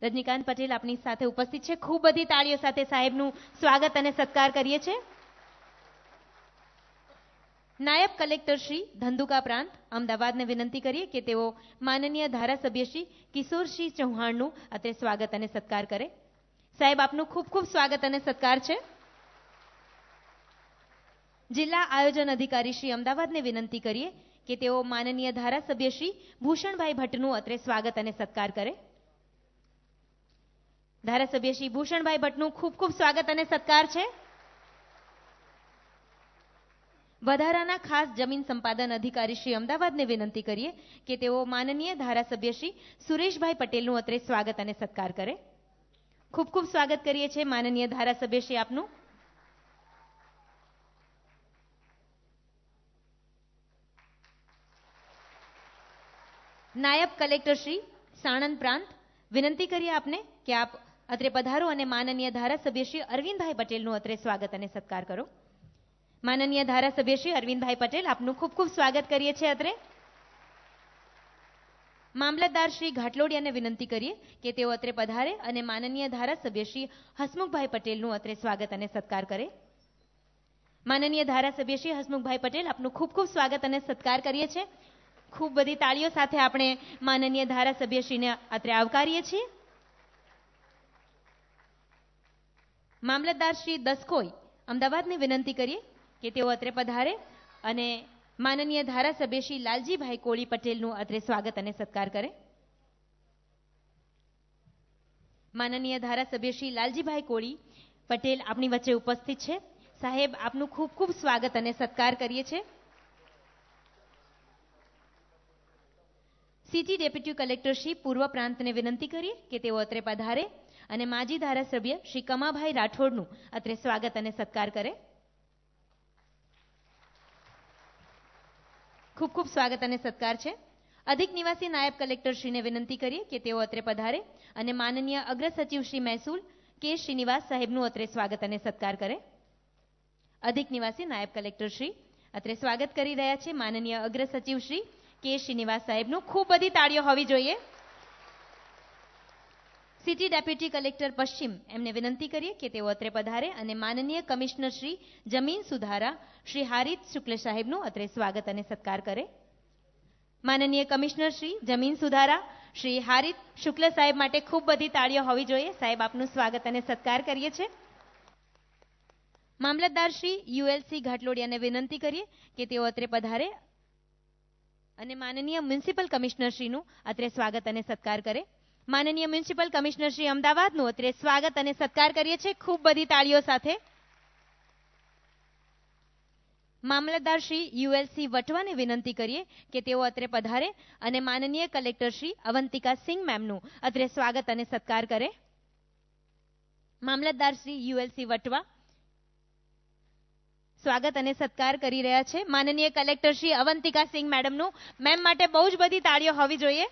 રજનીકાંત પટેલ આપણી સાથે ઉપસ્થિત છે. ખૂબ બધી તાળીઓ સાથે સાહેબનું સ્વાગત અને સત્કાર કરીએ છીએ. નાયબ કલેક્ટર શ્રી ધંધુકા પ્રાંત અમદાવાદને વિનંતી કરીએ કે તેઓ માનનીય ધારાસભ્ય શ્રી કિશોરસિંહ ચૌહાણનું અત્રે સ્વાગત અને સત્કાર કરે. સાહેબ આપનું ખૂબ ખૂબ સ્વાગત અને સત્કાર છે. જિલ્લા આયોજન અધિકારી શ્રી અમદાવાદને વિનંતી કરીએ કે તેઓ માનનીય ધારાસભ્ય શ્રી ભૂષણભાઈ ભટ્ટનું અત્રે સ્વાગત અને સત્કાર કરે. ધારાસભ્ય શ્રી ભૂષણભાઈ ભટ્ટનું ખૂબ ખૂબ સ્વાગત અને સત્કાર છે. વધારાના ખાસ જમીન સંપાદન અધિકારી શ્રી અમદાવાદને વિનંતી કરીએ કે તેઓ માનનીય ધારાસભ્ય શ્રી સુરેશભાઈ પટેલનું અત્રે સ્વાગત અને સત્કાર કરે. ખૂબ ખૂબ સ્વાગત કરીએ છીએ માનનીય ધારાસભ્ય શ્રી આપનું. નાયબ કલેક્ટર શ્રી સાણંદ પ્રાંત વિનંતી કરીએ આપને કે આપ અત્રે પધારો અને માનનીય ધારાસભ્ય શ્રી અરવિંદભાઈ પટેલનું અત્રે સ્વાગત અને સત્કાર કરો. માનનીય ધારાસભ્ય શ્રી અરવિંદભાઈ પટેલ આપનું ખૂબ ખૂબ સ્વાગત કરીએ છીએ અત્રે. મામલતદાર શ્રી ઘાટલોડિયાને વિનંતી કરીએ કે તેઓ અત્રે પધારે અને માનનીય ધારાસભ્ય શ્રી હસમુખભાઈ પટેલનું અત્રે સ્વાગત અને સત્કાર કરે. માનનીય ધારાસભ્ય શ્રી હસમુખભાઈ પટેલ આપનું ખૂબ ખૂબ સ્વાગત અને સત્કાર કરીએ છીએ. ખૂબ બધી તાળીઓ સાથે આપણે માનનીય ધારાસભ્યશ્રીને અત્રે આવકારીએ છીએ. મામલતદાર શ્રી દસકોઈ અમદાવાદને વિનંતી કરીએ કે તેઓ અત્રે પધારે અને માનનીય ધારાસભ્ય શ્રી લાલજીભાઈ કોળી પટેલનું અત્રે સ્વાગત અને સત્કાર કરે. માનનીય ધારાસભ્ય શ્રી લાલજીભાઈ કોળી પટેલ આપણી વચ્ચે ઉપસ્થિત છે. સાહેબ આપનું ખૂબ ખૂબ સ્વાગત અને સત્કાર કરીએ છીએ. સિટી ડેપ્યુટી કલેક્ટર શ્રી પૂર્વ પ્રાંતને વિનંતી કરીએ કે તેઓ અત્રે પધારે અને માજી ધારાસભ્ય શ્રી કમાભાઈ રાઠોડનું અત્રે સ્વાગત અને સત્કાર કરે. ખૂબ ખૂબ સ્વાગત અને સત્કાર છે. અધિક નિવાસી નાયબ કલેક્ટરશ્રીને વિનંતી કરીએ કે તેઓ અત્રે પધારે અને માનનીય અગ્ર સચિવ શ્રી મહેસૂલ કે શ્રીનિવાસ સાહેબનું અત્રે સ્વાગત અને સત્કાર કરે. અધિક નિવાસી નાયબ કલેક્ટરશ્રી અત્રે સ્વાગત કરી રહ્યા છે માનનીય અગ્ર સચિવ શ્રી કે શ્રીનિવાસ સાહેબનું. ખૂબ બધી તાળીઓ હોવી જોઈએ. સિટી ડેપ્યુટી કલેક્ટર પશ્ચિમ એમને વિનંતી કરીએ કે તેઓ અત્રે પધારે અને માનનીય કમિશનર શ્રી જમીન સુધારા શ્રી હારિત શુક્લ સાહેબનું અત્રે સ્વાગત અને સત્કાર કરે. માનનીય કમિશનર શ્રી જમીન સુધારા શ્રી હારિત શુક્લ સાહેબ માટે ખૂબ બધી તાળીઓ હોવી જોઈએ. સાહેબ આપનું સ્વાગત અને સત્કાર કરીએ છીએ. મામલતદાર શ્રી યુએલસી ઘાટલોડિયાને વિનંતી કરીએ કે તેઓ અત્રે પધારે અને માનનીય મ્યુનિસિપલ કમિશનર શ્રીનું અત્રે સ્વાગત અને સત્કાર કરે. માનનીય મ્યુનિસિપલ કમિશનર શ્રી અમદાવાદનું અત્રે સ્વાગત અને સત્કાર કરીએ છીએ ખૂબ બધી તાળીઓ સાથે. મામલતદાર શ્રી યુએલસી વટવાને વિનંતી કરીએ કે તેઓ અત્રે પધારે અને માનનીય કલેક્ટર શ્રી અવંતિકા સિંહ મેમનું અત્રે સ્વાગત અને સત્કાર કરે. મામલતદાર શ્રી યુએલસી વટવા સ્વાગત અને સત્કાર કરી રહ્યા છે માનનીય કલેક્ટર શ્રી અવંતિકા સિંહ મેડમનું. મેમ માટે બહુ જ બધી તાળીઓ હોવી જોઈએ.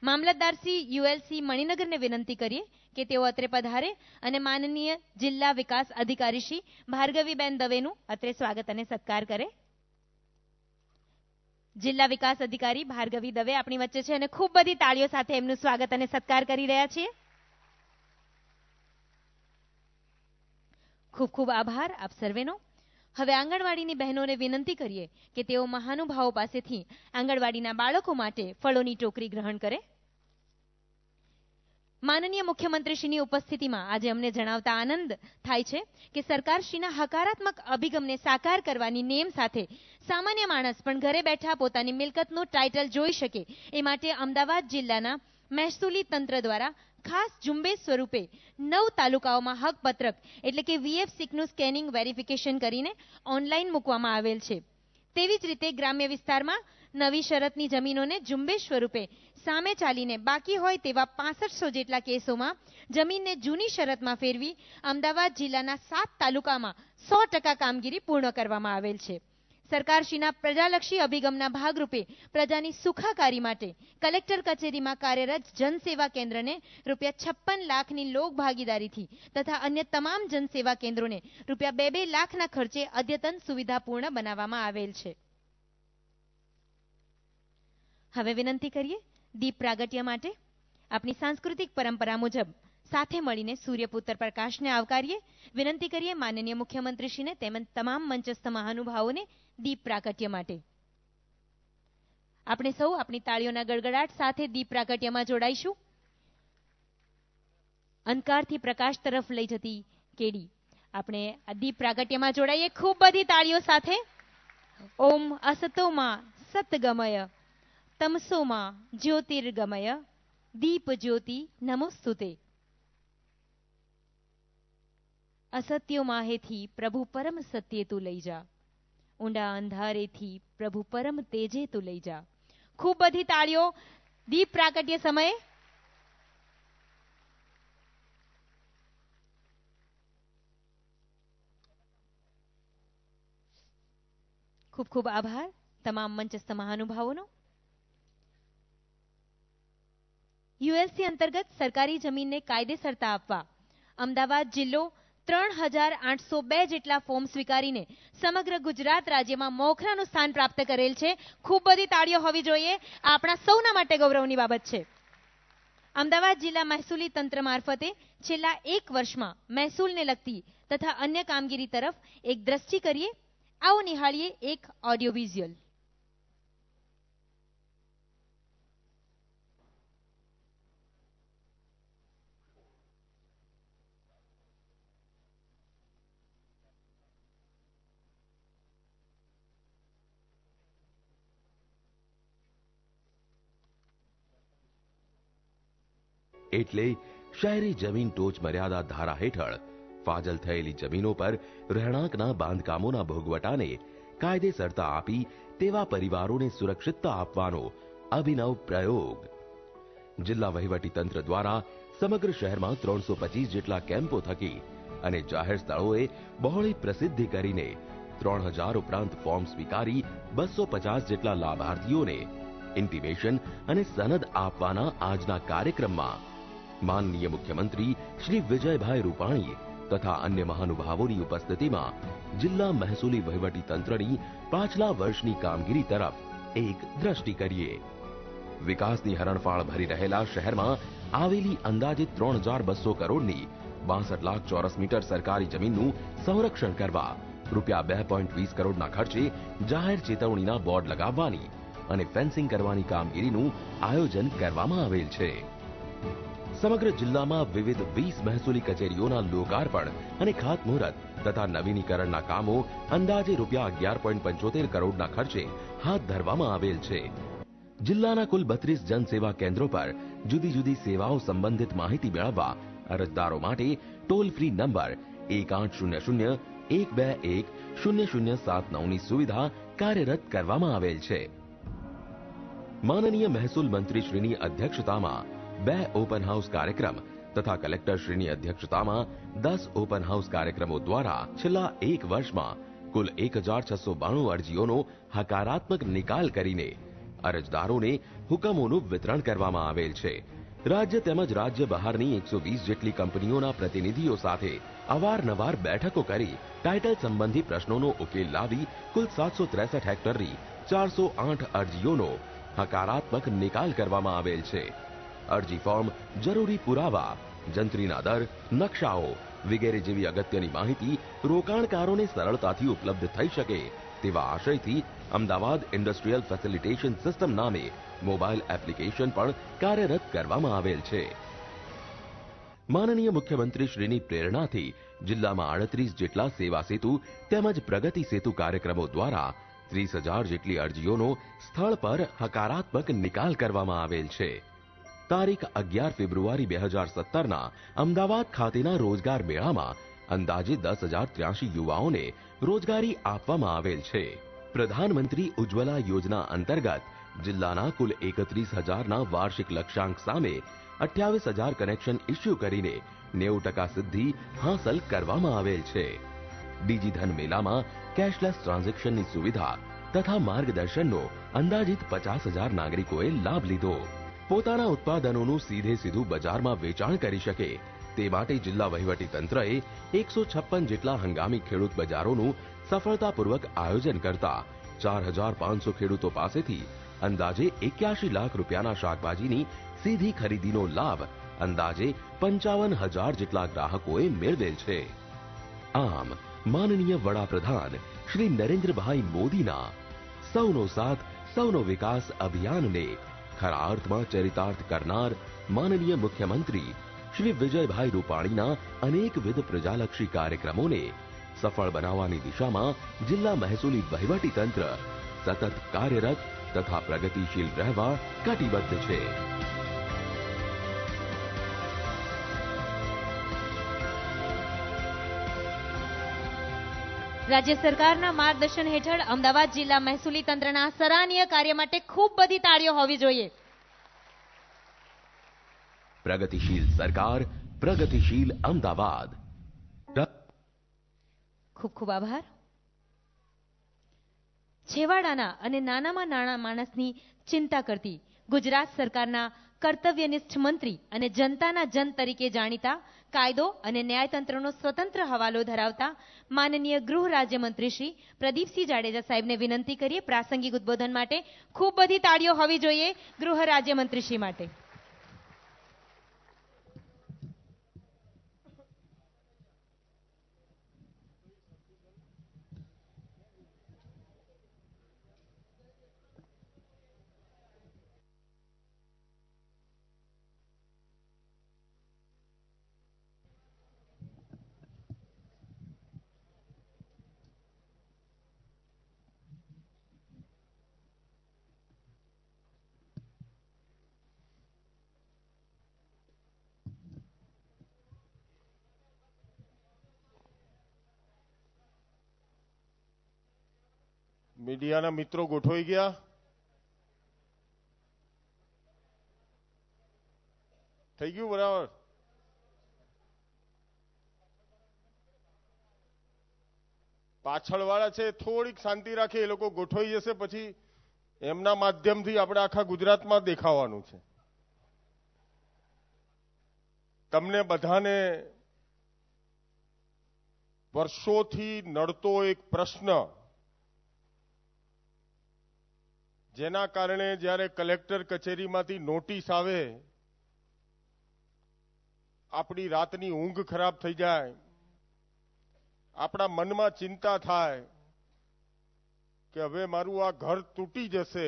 મામલતદાર શ્રી યુએલસી મણિનગરને વિનંતી કરીએ કે તેઓ અત્રે પધારે અને માનનીય જિલ્લા વિકાસ અધિકારી શ્રી ભાર્ગવીબેન દવેનું અત્રે સ્વાગત અને સત્કાર કરે. જિલ્લા વિકાસ અધિકારી ભાર્ગવી દવે આપણી વચ્ચે છે અને ખૂબ બધી તાળીઓ સાથે એમનું સ્વાગત અને સત્કાર કરી રહ્યા છીએ. ખૂબ ખૂબ આભાર આપ સર્વેનો. હવે આંગણવાડીની બહેનોને વિનંતી કરીએ કે તેઓ મહાનુભાવો પાસેથી આંગણવાડીના બાળકો માટે ફળોની ટોકરી ગ્રહણ કરે. માનનીય મુખ્યમંત્રીશ્રીની ઉપસ્થિતિમાં આજે અમને જણાવતા આનંદ થાય છે કે સરકારશ્રીના હકારાત્મક અભિગમને સાકાર કરવાની નેમ સાથે સામાન્ય માણસ પણ ઘરે બેઠા પોતાની મિલકતનું ટાઇટલ જોઈ શકે એ માટે અમદાવાદ જિલ્લાના મહેસૂલી તંત્ર દ્વારા ખાસ ઝુંબેશ સ્વરૂપે 9 તાલુકાઓમાં હકપત્રક એટલે કે VF6નું સ્કેનિંગ વેરિફિકેશન કરીને ઓનલાઈન મૂકવામાં આવેલ છે. તેવી જ રીતે ગ્રામ્ય વિસ્તારમાં નવી શરતની જમીનોને ઝુંબેશ સ્વરૂપે સામે ચાલીને બાકી હોય તેવા 6500 જેટલા કેસોમાં જમીનને જૂની શરતમાં ફેરવી અમદાવાદ જિલ્લાના 7 તાલુકામાં 100% કામગીરી પૂર્ણ કરવામાં આવેલ છે. સરકારશ્રીના પ્રજાલક્ષી અભિગમના ભાગરૂપે પ્રજાની સુખાકારી માટે કલેક્ટર કચેરીમાં કાર્યરત જનસેવા કેન્દ્રને ₹56 લાખની લોક ભાગીદારીથી તથા અન્ય તમામ જનસેવા કેન્દ્રોને ₹2 લાખના ખર્ચે અદ્યતન સુવિધાપૂર્ણ બનાવવામાં આવેલ છે. હવે વિનંતી કરીએ દીપ પ્રાગટ્ય માટે આપણી સાંસ્કૃતિક પરંપરા મુજબ સાથે મળીને સૂર્યપુત્ર પ્રકાશને આવકારીએ. વિનંતી કરીએ માનનીય મુખ્યમંત્રીશ્રીને તેમજ તમામ મંચસ્થ મહાનુભાવોને દીપ પ્રાગટ્ય માટે. આપણે સૌ આપણી તાળીઓના ગડગડાટ સાથે દીપ પ્રાગટ્યમાં જોડાઈશું. અંધકારથી પ્રકાશ તરફ લઈ જતી કેડી. આપણે આ દીપ પ્રાગટ્યમાં જોડાઈએ ખૂબ બધી તાળીઓ સાથે. ઓમ અસતોમાં સતગમય તમસોમાં જ્યોતિર્ગમય દીપ જ્યોતિ નમોસ્તુતે. અસત્યો માહેથી પ્રભુ પરમ સત્ય તું લઈ જા, ઊંડા અંધારેથી પ્રભુ પરમ તેજે તું લઈ જા. ખૂબ બધી તાળીઓ દીપ પ્રાગટ્ય સમયે. ખૂબ ખૂબ આભાર તમામ મંચસ્થ મહાનુભાવોનો. યુએસસી અંતર્ગત સરકારી જમીનને કાયદેસરતા આપવા અમદાવાદ જિલ્લો 3802 જેટલા ફોર્મ સ્વીકારીને સમગ્ર ગુજરાત રાજ્યમાં મોખરાનું સ્થાન પ્રાપ્ત કરેલ છે. ખૂબ બધી તાળીઓ હોવી જોઈએ. આપણા સૌના માટે ગૌરવની બાબત છે. અમદાવાદ જિલ્લા મહેસૂલી તંત્ર મારફતે છેલ્લા 1 વર્ષમાં મહેસૂલને લગતી તથા અન્ય કામગીરી તરફ એક દ્રષ્ટિ કરીએ. આવો નિહાળીએ એક ઓડિયો વિઝ્યુઅલ. એટલે શહેરી જમીન ટોચ મર્યાદા ધારા હેઠળ ફાજલ થયેલી જમીનો પર રહેણાંકના બાંધકામોના ભોગવટાને કાયદેસરતા આપી તેવા પરિવારોને સુરક્ષિતતા આપવાનો અભિનવ પ્રયોગ. જિલ્લા વહીવટીતંત્ર દ્વારા સમગ્ર શહેરમાં 325 જેટલા કેમ્પો થકી અને જાહેર સ્થળોએ બહોળી પ્રસિદ્ધિ કરીને 3000 ઉપરાંત ફોર્મ સ્વીકારી 250 જેટલા લાભાર્થીઓને ઇન્ટિમેશન અને સનદ આપવાના આજના કાર્યક્રમમાં માનનીય મુખ્યમંત્રી શ્રી વિજયભાઈ રૂપાણી તથા અન્ય મહાનુભાવોની ઉપસ્થિતિમાં જિલ્લા મહેસૂલી વહીવટી તંત્રની પાછલા વર્ષની કામગીરી તરફ એક દ્રષ્ટિ કરીએ. વિકાસની હરણફાળ ભરી રહેલા શહેરમાં આવેલી અંદાજે 3200 કરોડની 62 લાખ ચોરસ મીટર સરકારી જમીનનું સંરક્ષણ કરવા રૂપિયા 2.20 કરોડના ખર્ચે જાહેર ચેતવણીના બોર્ડ લગાવવાની અને ફેન્સિંગ કરવાની કામગીરીનું આયોજન કરવામાં આવેલ છે. સમગ્ર જિલ્લામાં વિવિધ 20 મહેસૂલી કચેરીઓના લોકાર્પણ અને ખાતમુહૂર્ત તથા નવીનીકરણના કામો અંદાજે રૂપિયા 11.75 કરોડના ખર્ચે હાથ ધરવામાં આવેલ છે. જિલ્લાના કુલ 32 જનસેવા કેન્દ્રો પર જુદી જુદી સેવાઓ સંબંધિત માહિતી મેળવવા અરજદારો માટે ટોલ ફ્રી નંબર 1800-121-0079 ની સુવિધા કાર્યરત કરવામાં આવેલ છે. માનનીય મહેસૂલ મંત્રી શ્રીની અધ્યક્ષતામાં 2 ઓપન હાઉસ કાર્યક્રમ તથા કલેક્ટર શ્રીની અધ્યક્ષતામાં 10 ઓપન હાઉસ કાર્યક્રમો દ્વારા છેલ્લા 1 વર્ષમાં કુલ 1692 અરજીઓનો હકારાત્મક નિકાલ કરીને અરજદારોને હુકમોનું વિતરણ કરવામાં આવેલ છે. રાજ્ય તેમજ રાજ્ય બહારની 120 જેટલી કંપનીઓના પ્રતિનિધિઓ સાથે અવારનવાર બેઠકો કરી ટાઇટલ સંબંધી પ્રશ્નોનો ઉકેલ લાવી કુલ 763 હેક્ટરની 408 અરજીઓનો હકારાત્મક નિકાલ કરવામાં આવેલ છે. અરજી ફોર્મ, જરૂરી પુરાવા, જંત્રીના દર, નકશાઓ વગેરે જેવી અગત્યની માહિતી રોકાણકારોને સરળતાથી ઉપલબ્ધ થઈ શકે તેવા આશયથી અમદાવાદ ઇન્ડસ્ટ્રીયલ ફેસિલિટેશન સિસ્ટમ નામે મોબાઈલ એપ્લિકેશન પણ કાર્યરત કરવામાં આવેલ છે. માનનીય મુખ્યમંત્રી શ્રીની પ્રેરણાથી જિલ્લામાં 38 જેટલા સેવા સેતુ તેમજ પ્રગતિ સેતુ કાર્યક્રમો દ્વારા 30,000 જેટલી અરજીઓનો સ્થળ પર હકારાત્મક નિકાલ કરવામાં આવેલ છે. તારીખ 11 ફેબ્રુઆરી 2017ના અમદાવાદ ખાતેના રોજગાર મેળામાં અંદાજે 10,083 યુવાઓને રોજગારી આપવામાં આવેલ છે. પ્રધાનમંત્રી ઉજ્જવલા યોજના અંતર્ગત જિલ્લાના કુલ 31,000ના વાર્ષિક લક્ષ્યાંક સામે 28,000 કનેક્શન ઇસ્યુ કરીને 90% સિદ્ધિ હાંસલ કરવામાં આવેલ છે. ડિજીધન મેળામાં કેશલેસ ટ્રાન્ઝેક્શનની સુવિધા તથા માર્ગદર્શનનો અંદાજિત 50,000 નાગરિકોએ લાભ લીધો. પોતાના ઉત્પાદનોનું સીધું બજારમાં વેચાણ કરી શકે તે માટે જિલ્લા વહીવટી તંત્રએ 156 જેટલા હંગામી ખેડૂત બજારોનું સફળતાપૂર્વક આયોજન કરતા 4,500 ખેડૂતો પાસેથી અંદાજે 81 લાખ રૂપિયાના શાકભાજીની સીધી ખરીદીનો લાભ અંદાજે 55,000 જેટલા ગ્રાહકોએ મેળવેલ છે. આમ માનનીય વડાપ્રધાન શ્રી નરેન્દ્રભાઈ મોદીના સૌનો સાથ સૌનો વિકાસ અભિયાનને ખરા અર્થમાં ચરિતાર્થ કરનાર માનનીય મુખ્યમંત્રી શ્રી વિજયભાઈ રૂપાણીના અનેકવિધ પ્રજાલક્ષી કાર્યક્રમોને સફળ બનાવવાની દિશામાં જિલ્લા મહેસૂલી વહીવટી તંત્ર સતત કાર્યરત તથા પ્રગતિશીલ રહેવા કટિબદ્ધ છે. રાજ્ય સરકારના માર્ગદર્શન હેઠળ અમદાવાદ જિલ્લા મહેસૂલી તંત્રના સરાહનીય કાર્ય માટે ખૂબ બધી તાળીઓ હોવી જોઈએ. પ્રગતિશીલ સરકાર, પ્રગતિશીલ અમદાવાદ. ખૂબ ખૂબ આભાર. છેવાડાના અને નાનામાં નાના માણસની ચિંતા કરતી ગુજરાત સરકારના કર્તવ્યનિષ્ઠ મંત્રી અને જનતાના જન તરીકે જાણીતા, કાયદો અને ન્યાયતંત્રનો સ્વતંત્ર હવાલો ધરાવતા માનનીય ગૃહ રાજ્યમંત્રી શ્રી પ્રદીપસિંહ જાડેજા સાહેબને વિનંતી કરીએ પ્રાસંગિક ઉદ્બોધન માટે. ખૂબ બધી તાળીઓ હોવી જોઈએ ગૃહ રાજ્યમંત્રી શ્રી માટે. મીડિયાના મિત્રો ગોઠવાઈ ગયા? થઈ ગયું બરાબર? પાછળવાળા છે થોડીક શાંતિ રાખે, એ લોકો ગોઠવાઈ જશે, પછી એમના માધ્યમથી આપણે આખા ગુજરાતમાં દેખાવાનું છે. તમને બધાને વર્ષોથી નડતો એક પ્રશ્ન, જેના કારણે જ્યારે કલેક્ટર કચેરીમાંથી નોટિસ આવે આપણી રાતની ઊંઘ ખરાબ થઈ જાય, આપણા મનમાં ચિંતા થાય કે હવે મારું આ ઘર તૂટી જશે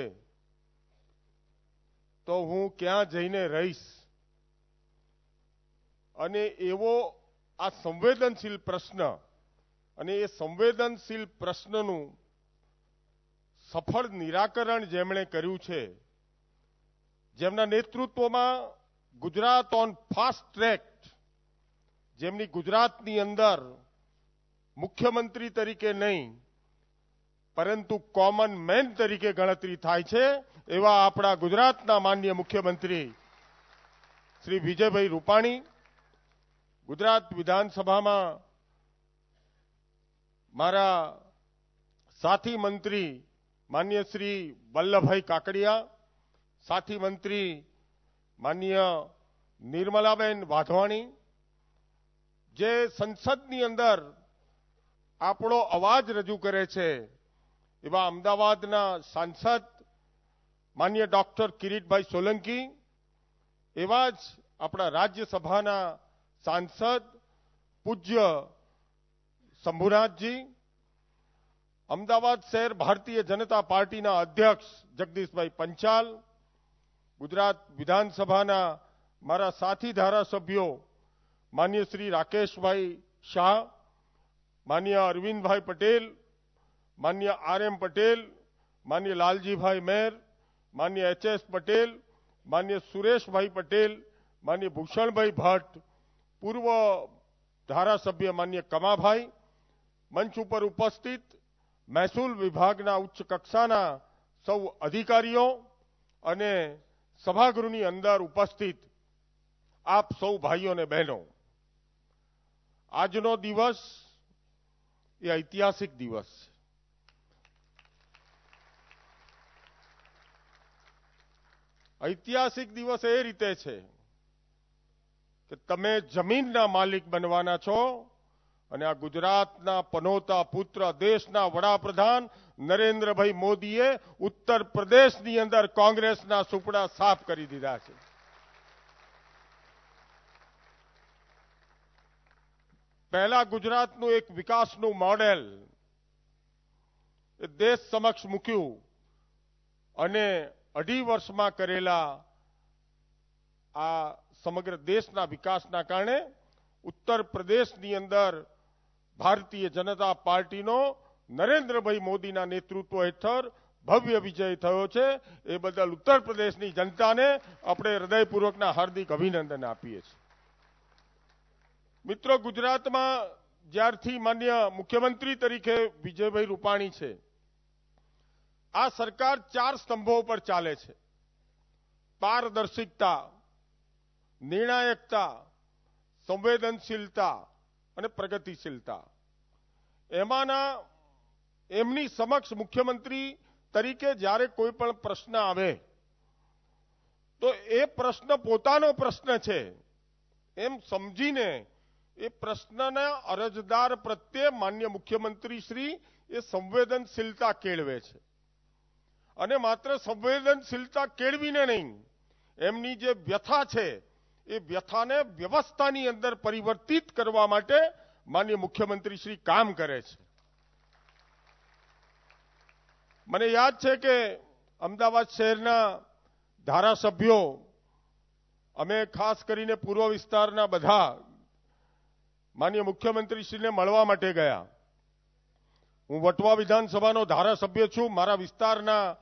તો હું ક્યાં જઈને રહીશ. અને એવો આ સંવેદનશીલ પ્રશ્ન, અને એ સંવેદનશીલ પ્રશ્નનું સફળ નિરાકરણ જેમણે કર્યું છે, જેમના નેતૃત્વમાં ગુજરાત ઓન ફાસ્ટ ટ્રેક, જેમની ગુજરાતની અંદર મુખ્યમંત્રી તરીકે નહીં પરંતુ કોમન મેન તરીકે ગણતરી થાય છે, એવા આપણા ગુજરાતના માનનીય મુખ્યમંત્રી શ્રી વિજયભાઈ રૂપાણી ગુજરાત વિધાનસભામાં મારા સાથી મંત્રી માન્ય શ્રી વલ્લભભાઈ કાકડિયા, સાથી મંત્રી માન્ય નિર્મલાબેન વાધવાણી, જે સંસદની અંદર આપણો અવાજ રજૂ કરે છે, એવા અમદાવાદના સાંસદ માન્ય ડોક્ટર કિરીટભાઈ સોલંકી, એવા જ આપણા રાજ્યસભાના સાંસદ પૂજ્ય શંભુનાથજી, અમદાવાદ શહેર ભારતીય જનતા પાર્ટીના અધ્યક્ષ જગદીશભાઈ પંચાલ, ગુજરાત વિધાનસભાના મારા સાથી ધારાસભ્યો માન્ય શ્રી રાકેશભાઈ શાહ, માન્ય અરવિંદભાઈ પટેલ, માન્ય આર.એમ. પટેલ, માન્ય લાલજીભાઈ મેર, માન્ય એચ.એસ. પટેલ, માન્ય સુરેશભાઈ પટેલ, માન્ય ભૂષણભાઈ ભટ્ટ, પૂર્વ ધારાસભ્ય માન્ય કમાભાઈ, મંચ ઉપર ઉપસ્થિત મહેસૂલ વિભાગના ઉચ્ચ કક્ષાના સૌ અધિકારીઓ અને સભાગૃહની અંદર ઉપસ્થિત આપ સૌ ભાઈઓ અને બહેનો, આજનો દિવસ એ ઐતિહાસિક દિવસ છે. ઐતિહાસિક દિવસ એ રીતે છે કે તમે જમીનના માલિક બનવાના છો અને આ ગુજરાતના પનોતા પુત્ર દેશના વડાપ્રધાન નરેન્દ્રભાઈ મોદીએ ઉત્તર પ્રદેશની અંદર કોંગ્રેસના સુપડા સાફ કરી દીધા છે. પહેલા ગુજરાતનું એક વિકાસનું મોડેલ એ દેશ સમક્ષ મૂક્યું અને 2.5 વર્ષમાં કરેલા આ સમગ્ર દેશના વિકાસના કારણે ઉત્તર પ્રદેશની અંદર ભારતીય જનતા પાર્ટીનો નરેન્દ્રભાઈ મોદીના નેતૃત્વ હેઠળ ભવ્ય વિજય થયો છે. એ બદલ ઉત્તર પ્રદેશની જનતાને આપણે હૃદયપૂર્વકના હાર્દિક અભિનંદન આપીએ છીએ. મિત્રો, ગુજરાતમાં જ્યારથી માન્ય મુખ્યમંત્રી તરીકે વિજયભાઈ રૂપાણી છે, આ સરકાર 4 સ્તંભો પર ચાલે છે: પારદર્શિકતા, નિર્ણાયકતા, સંવેદનશીલતા અને પ્રગતિશીલતા. એમની સમક્ષ મુખ્યમંત્રી તરીકે જ્યારે કોઈ પણ પ્રશ્ન આવે તો એ પ્રશ્ન પોતાનો પ્રશ્ન છે એમ સમજીને એ પ્રશ્નના અરજદાર પ્રત્યે માન્ય મુખ્યમંત્રી શ્રી એ સંવેદનશીલતા કેળવે છે. અને માત્ર સંવેદનશીલતા કેળવીને નહીં, એમની જે વ્યથા છે એ વ્યથાને વ્યવસ્થાની અંદર પરિવર્તિત કરવા માટે માન્ય મુખ્યમંત્રી શ્રી કામ કરે છે. મને યાદ છે કે અમદાવાદ શહેરના ધારાસભ્યો, અમે ખાસ કરીને પૂર્વ વિસ્તારના બધા માન્ય મુખ્યમંત્રીશ્રીને મળવા માટે ગયા. હું વટવા વિધાનસભાનો ધારાસભ્ય છું. મારા વિસ્તારના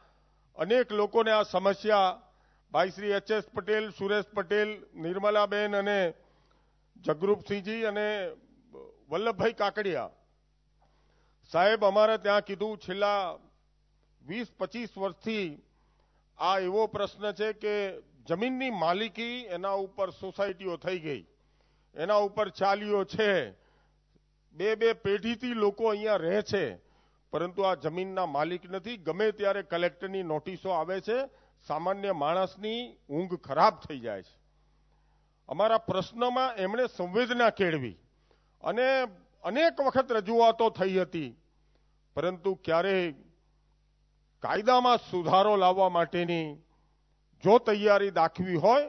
અનેક લોકોને આ સમસ્યા, ભાઈ શ્રી એચ.એસ. પટેલ, સુરેશ પટેલ, નિર્મલાબેન અને જગરૂપસિંહજી અને વલ્લભભાઈ કાકડિયા સાહેબ, અમારે ત્યાં કીધું છેલ્લા 20-25 વર્ષથી આ એવો પ્રશ્ન છે કે જમીનની માલિકી એના ઉપર સોસાયટીઓ થઈ ગઈ, એના ઉપર ચાલીઓ છે, 2 પેઢીથી લોકો અહીંયા રહે છે, પરંતુ આ જમીનના માલિક નથી. ગમે ત્યારે કલેક્ટરની નોટિસો આવે છે, સામાન્ય માણસની ઊંઘ ખરાબ થઈ જાય છે. અમારા પ્રશ્નમાં એમણે સંવેદના કેળવી અને અનેક વખત રજૂઆતો થઈ હતી, પરંતુ ક્યારેય કાયદામાં સુધારો લાવવા માટેની જો તૈયારી દાખવી હોય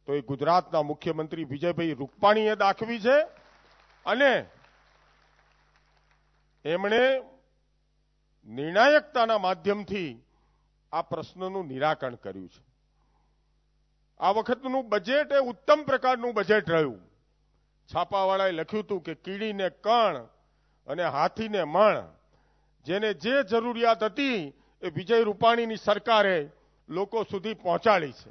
તો એ ગુજરાતના મુખ્યમંત્રી વિજયભાઈ રૂપાણીએ દાખવી છે અને એમણે નિર્ણાયકતાના માધ્યમથી આ પ્રશ્નનું નિરાકરણ કર્યું છે. આ વખતનું બજેટ એ ઉત્તમ પ્રકારનું બજેટ રહ્યું. છાપાવાળાએ લખ્યું હતું કે કીડીને કણ અને હાથીને મણ, જેને જે જરૂરિયાત હતી એ વિજય રૂપાણીની સરકારે લોકો સુધી પહોંચાડી છે.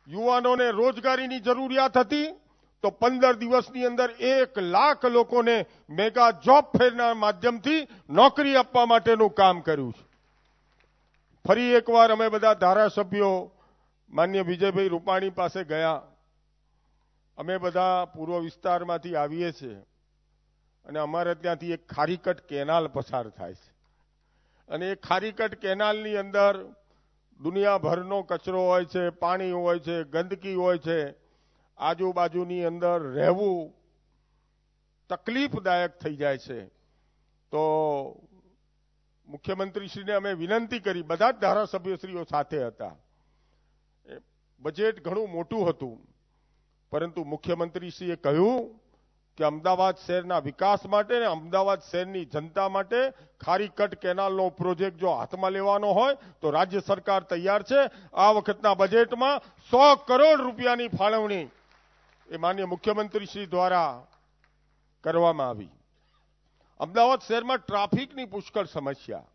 યુવાનોને રોજગારીની જરૂરિયાત હતી તો 15 દિવસની અંદર 1 લાખ લોકોને મેગા જોબ ફેરના માધ્યમથી નોકરી આપવા માટેનું કામ કર્યું છે. ફરી એકવાર અમે બધા ધારાસભ્યો માન્ય વિજયભાઈ રૂપાણી પાસે ગયા. અમે બધા પૂર્વ વિસ્તારમાંથી આવીએ છીએ અને અમારે ત્યાંથી એક ખારીકટ કેનાલ પસાર થાય છે અને એ ખારીકટ કેનાલની અંદર દુનિયાભરનો કચરો હોય છે, પાણી હોય છે, ગંદકી હોય છે. આજુબાજુની અંદર રહેવું તકલીફદાયક થઈ જાય છે. તો મુખ્યમંત્રીશ્રીને અમે વિનંતી કરી, બધા જ ધારાસભ્યશ્રીઓ સાથે હતા. બજેટ ઘણું મોટું હતું, પરંતુ મુખ્યમંત્રીશ્રીએ કહ્યું કે અમદાવાદ શહેરના વિકાસ માટે અને અમદાવાદ શહેરની જનતા માટે ખારીકટ કેનાલનો પ્રોજેક્ટ જો હાથમાં લેવાનો હોય તો રાજ્ય સરકાર તૈયાર છે. આ વખતના બજેટમાં 100 કરોડ રૂપિયાની ફાળવણી એ માનનીય મુખ્યમંત્રીશ્રી દ્વારા કરવામાં આવી. અમદાવાદ શહેરમાં ટ્રાફિકની પુષ્કળ સમસ્યા.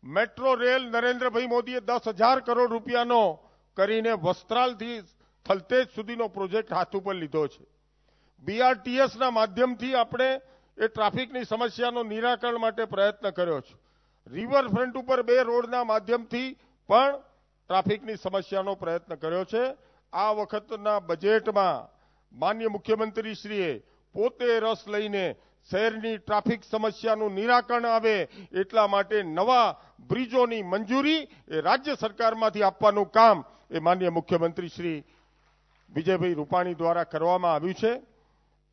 મેટ્રો રેલ નરેન્દ્રભાઈ મોદીએ 10,000 કરોડ રૂપિયાનો કરીને વસ્ત્રાલથી થલતેજ સુધીનો પ્રોજેક્ટ હાથ ઉપર લીધો છે. બીઆરટીએસના માધ્યમથી આપણે એ ટ્રાફિકની સમસ્યાનો નિરાકરણ માટે પ્રયત્ન કર્યો છે. રિવરફ્રન્ટ ઉપર 2 રોડના માધ્યમથી પણ ટ્રાફિકની સમસ્યાનો પ્રયત્ન કર્યો છે. આ વખતના બજેટમાં માનનીય મુખ્યમંત્રીશ્રીએ પોતે રસ લઈને શહેરની ટ્રાફિક સમસ્યાનું નિરાકરણ આવે એટલા માટે નવા બ્રિજોની મંજૂરી એ રાજ્ય સરકારમાંથી આપવાનું કામ એ માનનીય મુખ્યમંત્રી શ્રી વિજયભાઈ રૂપાણી દ્વારા કરવામાં આવ્યું છે.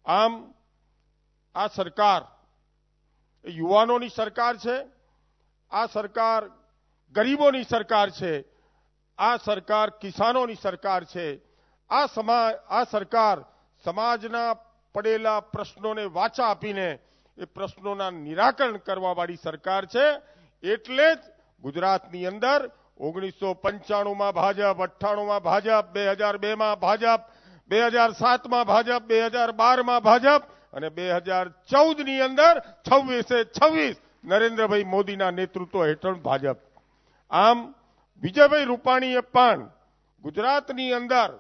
આમ આ સરકાર એ યુવાનોની સરકાર છે, આ સરકાર ગરીબોની સરકાર છે, આ સરકાર કિસાનોની સરકાર છે, આ સરકાર સમાજના પડેલા પ્રશ્નોને વાચા આપીને એ પ્રશ્નોના નિરાકરણ કરવાવાળી સરકાર છે. એટલે જ ગુજરાતની અંદર 1995માં ભાજપ, 98માં ભાજપ, 2002માં ભાજપ, 2007માં ભાજપ, 2012માં ભાજપ અને 2014ની અંદર 26 નરેન્દ્રભાઈ મોદીના નેતૃત્વ હેઠળ ભાજપ. આમ વિજયભાઈ રૂપાણીએ પણ ગુજરાતની અંદર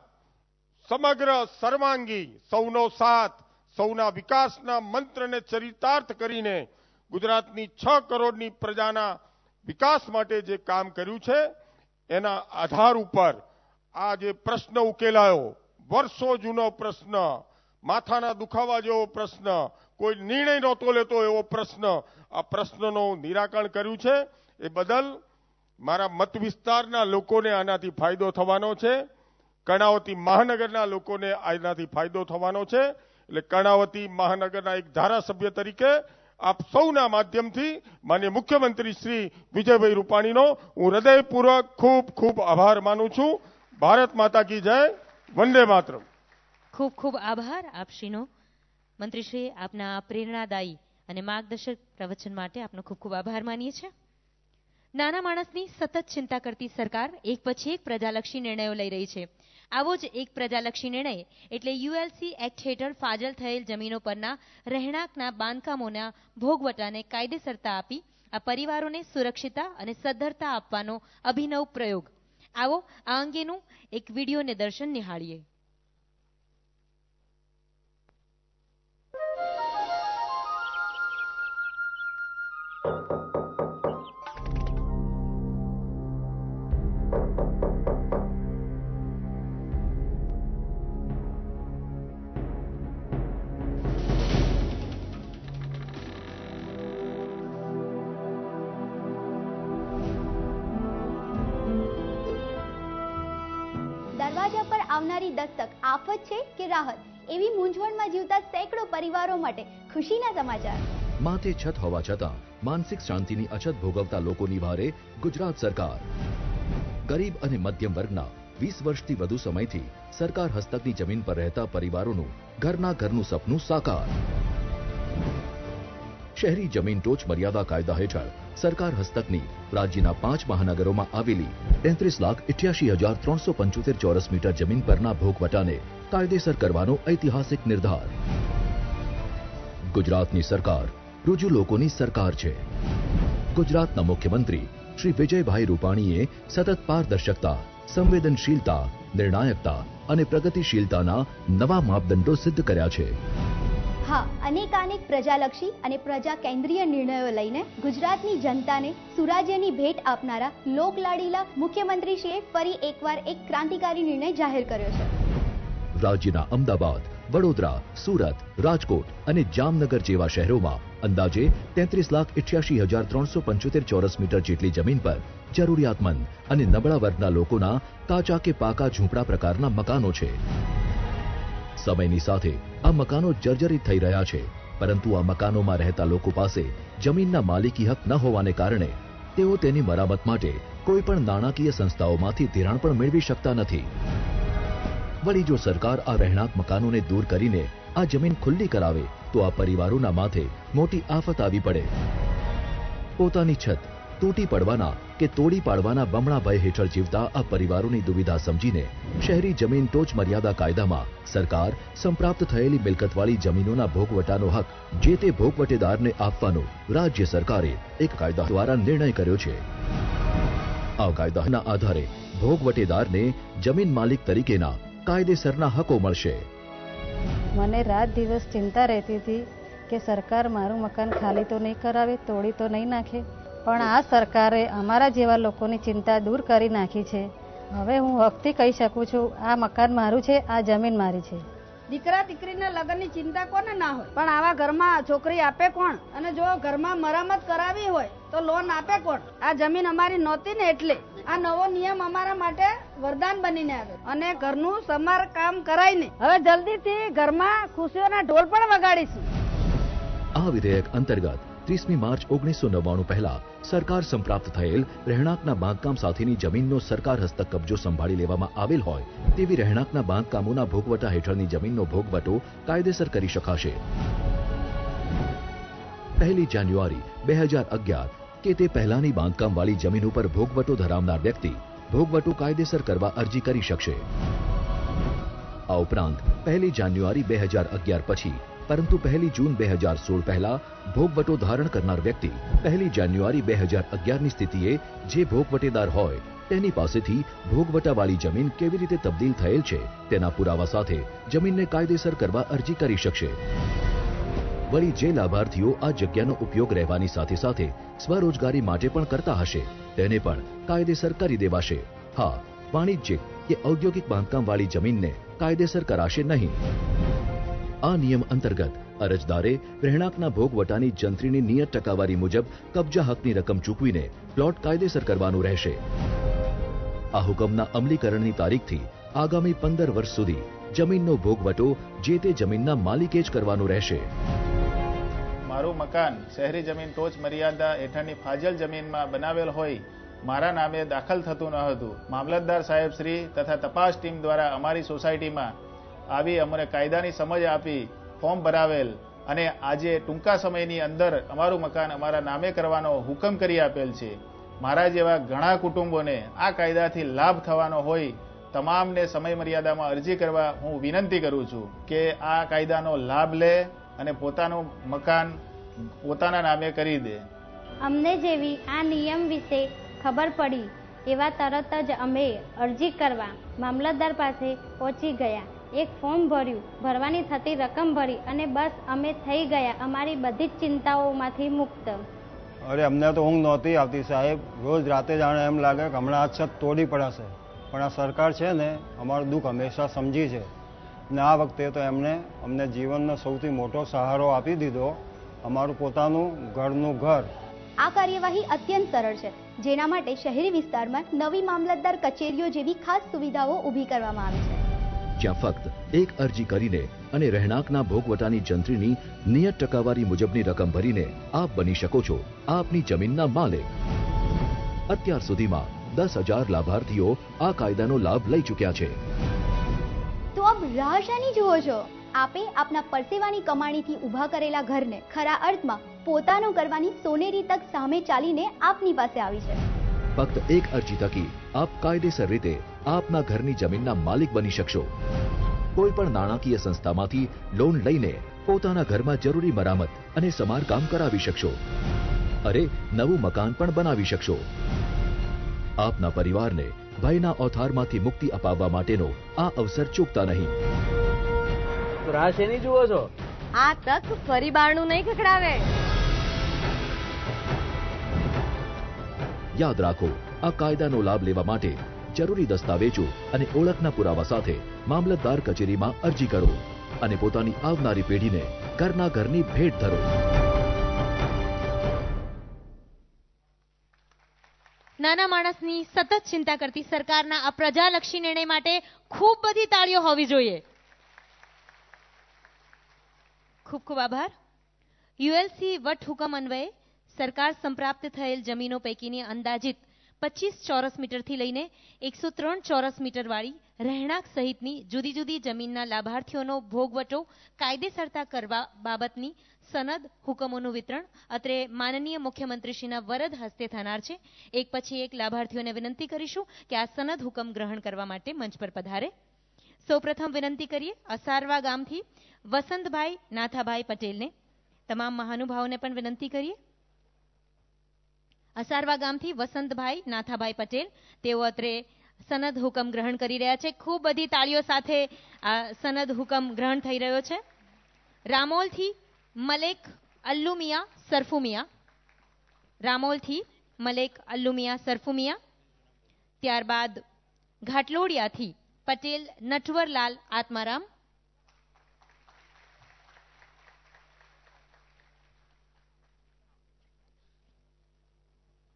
સમગ્ર સર્વાંગી સૌનો સાથ, સૌના વિકાસના મંત્રને ચરિતાર્થ કરીને ગુજરાતની 6 કરોડની પ્રજાના વિકાસ માટે જે કામ કર્યું છે એના આધાર ઉપર આ જે પ્રશ્ન ઉકેલાયો, વર્ષો જૂનો પ્રશ્ન, માથાના દુખાવા જેવો પ્રશ્ન, કોઈ નિર્ણય નહોતો લેતો એવો પ્રશ્ન, આ પ્રશ્નનું નિરાકરણ કર્યું છે. એ બદલ મારા મત વિસ્તારના લોકોને આનાથી ફાયદો થવાનો છે. કર્ણાવતી મહાનગરના લોકોને આનાથી ફાયદો થવાનો છે. એટલે કર્ણાવતી મહાનગરના એક ધારાસભ્ય તરીકે આપ સૌના માધ્યમથી માનનીય મુખ્યમંત્રી શ્રી વિજયભાઈ રૂપાણીનો હું હૃદયપૂર્વક ખૂબ ખૂબ આભાર માનું છું. ભારત માતા કી જય, વંદે માતરમ. ખૂબ ખૂબ આભાર આપશ્રીનો. મંત્રીશ્રી, આપના પ્રેરણાદાયી અને માર્ગદર્શક પ્રવચન માટે આપનો ખૂબ ખૂબ આભાર માનીએ છીએ. નાના માણસની સતત ચિંતા કરતી સરકાર એક પછી એક પ્રજાલક્ષી નિર્ણયો લઈ રહી છે. આવો જ એક પ્રજાલક્ષી નિર્ણય એટલે યુએલસી એક્ટ હેઠળ ફાજલ થયેલ જમીનો પરના રહેણાંકના બાંધકામોના ભોગવટાને કાયદેસરતા આપી આ પરિવારોને સુરક્ષિતા અને સદ્ધરતા આપવાનો અભિનવ પ્રયોગ. આવો આ અંગેનું એક વિડીયો નિદર્શન નિહાળીએ. દરવાજા પર આવનારી દસ્તક આફત છે કે રાહત, એવી મૂંઝવણમાં જીવતા સેંકડો પરિવારો માટે ખુશીના સમાચાર. માથે છત હોવા છતાં માનસિક શાંતિની અછત ભોગવતા લોકોની ભારે ગુજરાત સરકાર. ગરીબ અને મધ્યમ વર્ગના 20 વર્ષથી વધુ સમયથી સરકાર હસ્તકની જમીન પર રહેતા પરિવારોનું ઘરનું સપનું સાકાર. શહેરી જમીન ટોચ મર્યાદા કાયદા હેઠળ સરકાર હસ્તકની રાજ્યના 5 મહાનગરોમાં આવેલી 33,88,375 ચોરસ મીટર જમીન પરના ભોગવટાને કાયદેસર કરવાનો ઐતિહાસિક નિર્ધાર. ગુજરાતની સરકાર રૂજુ લોકોની સરકાર છે. ગુજરાતના મુખ્યમંત્રી શ્રી વિજયભાઈ રૂપાણીએ સતત પારદર્શકતા, સંવેદનશીલતા, નિર્ણાયકતા અને પ્રગતિશીલતાના નવા માપદંડો સિદ્ધ કર્યા છે. હા, અનેકાનેક પ્રજાલક્ષી અને પ્રજા કેન્દ્રીય નિર્ણયો લઈને ગુજરાતની જનતાને સુરાજ્યની ભેટ આપનારા લોકલાડીલા મુખ્યમંત્રીશ્રીએ ફરી એકવાર એક ક્રાંતિકારી નિર્ણય જાહેર કર્યો છે. રાજ્યના અમદાવાદ, વડોદરા, સુરત, રાજકોટ અને જામનગર જેવા શહેરોમાં અંદાજે 33,88,375 ચોરસ મીટર જેટલી જમીન પર જરૂરિયાતમંદ અને નબળા વર્ગના લોકોના કાચા કે પાકા ઝૂંપડા પ્રકારના મકાનો છે. સમયની સાથે આ મકાનો જર્જરિત થઈ રહ્યા છે, પરંતુ આ મકાનોમાં રહેતા લોકો પાસે જમીનના માલિકી હક ન હોવાને કારણે તેઓ તેની મરામત માટે કોઈ પણ નાણાકીય સંસ્થાઓમાંથી ધિરાણ પણ મેળવી શકતા નથી. વળી જો સરકાર આ રહેણાંક મકાનોને દૂર કરીને આ જમીન ખુલ્લી કરાવે તો આ પરિવારોના માથે મોટી આફત આવી પડે. પોતાની છત તૂટી પડવાના કે તોડી પાડવાના બમણા ભય હેઠળ જીવતા આ પરિવારોની દુવિધા સમજીને શહેરી જમીન ટોચ મર્યાદા કાયદામાં સરકાર સંપ્રાપ્ત થયેલી મિલકતવાળી જમીનોના ભોગવટાનો હક જે તે ભોગવટેદારને આપવાનો રાજ્ય સરકારે એક કાયદા દ્વારા નિર્ણય કર્યો છે. આ કાયદાના આધારે ભોગવટેદારને જમીન માલિક તરીકેના કાયદેસરના હકો મળશે. મને રાત દિવસ ચિંતા રહેતી હતી કે સરકાર મારું મકાન ખાલી તો નહીં કરાવે, તોડી તો નહીં નાખે, પણ આ સરકારે અમારા જેવા લોકોની ચિંતા દૂર કરી નાખી છે. હવે હું હકથી કહી શકું છું, આ મકાન મારું છે, આ જમીન મારી છે. દીકરા દીકરીના લગ્નની ચિંતા કોને ના હોય, પણ આવા ઘરમાં છોકરી આપે કોણ? અને જો ઘરમાં મરામત કરાવી હોય તો લોન આપે કોણ? આ જમીન અમારી નહોતી ને એટલે આ નવો નિયમ અમારા માટે વરદાન બનીને આવ્યો અને ઘરનું સમારકામ કરાઈને હવે જલ્દીથી ઘરમાં ખુશીઓના ઢોલ પણ વગાડીશું. આ વિધેયક અંતર્ગત 31મી માર્ચ 1999 પહેલા સરકાર સંપ્રાપ્ત થયેલ રહેણાંકના બાંધકામ સાથેની જમીનનો સરકાર હસ્તક કબજો સંભાળી લેવામાં આવેલ હોય તેવી રહેણાંકના બાંધકામોના ભોગવટા હેઠળની જમીનનો ભોગવટો કાયદેસર કરી શકાશે. 1 જાન્યુઆરી 2011 કે તે પહેલાની બાંધકામવાળી જમીન ઉપર ભોગવટો ધરાવનાર વ્યક્તિ ભોગવટો કાયદેસર કરવા અરજી કરી શકશે. આ ઉપરાંત 1 જાન્યુઆરી 2011 પછી પરંતુ 1 જૂન 2016 પહેલા ભોગવટો ધારણ કરનાર વ્યક્તિ 1 જાન્યુઆરી 2011ની સ્થિતિએ જે ભોગવટેદાર હોય તેની પાસેથી ભોગવટાવાળી જમીન કેવી રીતે તબદીલ થયેલ છે તેના પુરાવા સાથે જમીનને કાયદેસર કરવા અરજી કરી શકશે. વળી જે લાભાર્થીઓ આ જગ્યાનો ઉપયોગ રહેવાની સાથે સાથે સ્વરોજગારી માટે પણ કરતા હશે તેને પણ કાયદેસર કરી દેવાશે. હા, વાણિજ્યિક કે ઔદ્યોગિક બાંધકામવાળી જમીનને કાયદેસર કરાશે નહીં. આ નિયમ અંતર્ગત અરજદારે રહેણાંકના ભોગવટાની જંત્રીની નિયત ટકાવારી મુજબ કબજા હકની રકમ ચૂકવીને પ્લોટ કાયદેસર કરવાનું રહેશે. આ હુકમના અમલીકરણની તારીખથી આગામી 15 વર્ષ સુધી જમીનનો ભોગવટો જે તે જમીનના માલિકે જ કરવાનું રહેશે. મારું મકાન શહેરી જમીન ટોચ મર્યાદા હેઠળની ફાજલ જમીનમાં બનાવેલ હોય મારા નામે દાખલ થતું ન હતું. મામલતદાર સાહેબ શ્રી તથા તપાસ ટીમ દ્વારા અમારી સોસાયટીમાં આવી અમને કાયદાની સમજ આપી ફોર્મ ભરાવેલ અને આજે ટૂંકા સમયની અંદર અમારું મકાન અમારા નામે કરવાનો હુકમ કરી આપેલ છે. મારા જેવા ઘણા કુટુંબોને આ કાયદાથી લાભ થવાનો હોય તમામને સમય મર્યાદામાં અરજી કરવા હું વિનંતી કરું છું કે આ કાયદાનો લાભ લે અને પોતાનું મકાન પોતાના નામે કરી દે. અમને જેવી આ નિયમ વિશે ખબર પડી એવા તરત જ અમે અરજી કરવા મામલતદાર પાસે પહોંચી ગયા. એક ફોર્મ ભર્યું, ભરવાની થતી રકમ ભરી અને બસ અમે થઈ ગયા અમારી બધી જ ચિંતાઓમાંથી મુક્ત. અરે અમને તો ઊંઘ નહોતી આવતી સાહેબ. રોજ રાતે જાણે એમ લાગે કે હમણાં આ છત તોડી પડાશે. પણ આ સરકાર છે ને અમારું દુઃખ હંમેશા સમજી છે ને આ વખતે તો એમને અમને જીવનનો સૌથી મોટો સહારો આપી દીધો, અમારું પોતાનું ઘરનું ઘર. આ કાર્યવાહી અત્યંત સરળ છે, જેના માટે શહેરી વિસ્તારમાં નવી મામલતદાર કચેરીઓ જેવી ખાસ સુવિધાઓ ઊભી કરવામાં આવી છે. જ્યાં ફક્ત એક અરજી કરીને અને રહેણાંકના ભોગવટાની જંત્રીની નિયત ટકાવારી મુજબની રકમ ભરીને આપ બની શકો છો આપની જમીનના માલિક. અત્યાર સુધીમાં 10,000 લાભાર્થીઓ આ કાયદાનો લાભ લઈ ચૂક્યા છે. તો અબ રાહ શાની જુઓ છો? આપે આપના પરસેવાની કમાણીથી ઊભા કરેલા ઘરને ખરા અર્થમાં પોતાનું કરવાની સોનેરી તક સામે ચાલીને આપની પાસે આવી છે. ફક્ત એક અરજી થકી આપ કાયદેસર રીતે આપના ઘરની જમીનના માલિક બની શકશો. કોઈ પણ નાણાકીય સંસ્થામાંથી લોન લઈને પોતાના ઘરમાં જરૂરી મરામત અને સમારકામ કરાવી શકશો. અરે, નવું મકાન પણ બનાવી શકશો. આપના પરિવારને ભયના ઓથારમાંથી મુક્તિ અપાવવા માટેનો આ અવસર ચૂકતા નહીં. રાહ શેની જુઓ છો? આ તક ફરી બારણું નહીં ખખડાવે. યાદ રાખો, આ કાયદાનો લાભ લેવા માટે જરૂરી દસ્તાવેજો અને ઓળખના પુરાવા સાથે મામલતદાર કચેરીમાં અરજી કરો અને પોતાની આવનારી પેઢીને ઘરની ભેટ ધરો. નાના માણસની સતત ચિંતા કરતી સરકારના આ પ્રજાલક્ષી નિર્ણય માટે ખૂબ બધી તાળીઓ હોવી જોઈએ. ખૂબ ખૂબ આભાર. યુએલસી વટહુકમ અન્વયે સરકાર સંપ્રાપ્ત થયેલ જમીનો પૈકીની અંદાજિત 25 ચોરસ મીટરથી લઈને 103 ચોરસ મીટર વાળી રહેણાંક સહિતની જુદી જુદી જમીનના લાભાર્થીઓનો ભોગવટો કાયદેસરતા કરવા બાબતની સનદ હુકમોનું વિતરણ અત્રે માનનીય મુખ્યમંત્રીશ્રીના વરદ હસ્તે થનાર છે. એક પછી એક લાભાર્થીઓને વિનંતી કરીશું કે આ સનદ હુકમ ગ્રહણ કરવા માટે મંચ પર પધારે. સૌપ્રથમ વિનંતી કરીએ અસારવા ગામથી વસંતભાઈ નાથાભાઈ પટેલને. તમામ મહાનુભાવોને પણ વિનંતી કરીએ. અસારવા ગામથી વસંતભાઈ નાથાભાઈ પટેલ, તેઓ અત્રે સનદ હુકમ ગ્રહણ કરી રહ્યા છે. ખૂબ બધી તાળીઓ સાથે આ સનદ હુકમ ગ્રહણ થઈ રહ્યો છે. રામોલથી મલેક અલ્લુમિયા સરફુમિયા, રામોલથી મલેક અલ્લુમિયા સરફુમિયા. ત્યારબાદ ઘાટલોડિયાથી પટેલ નટવરલાલ આત્મારામ.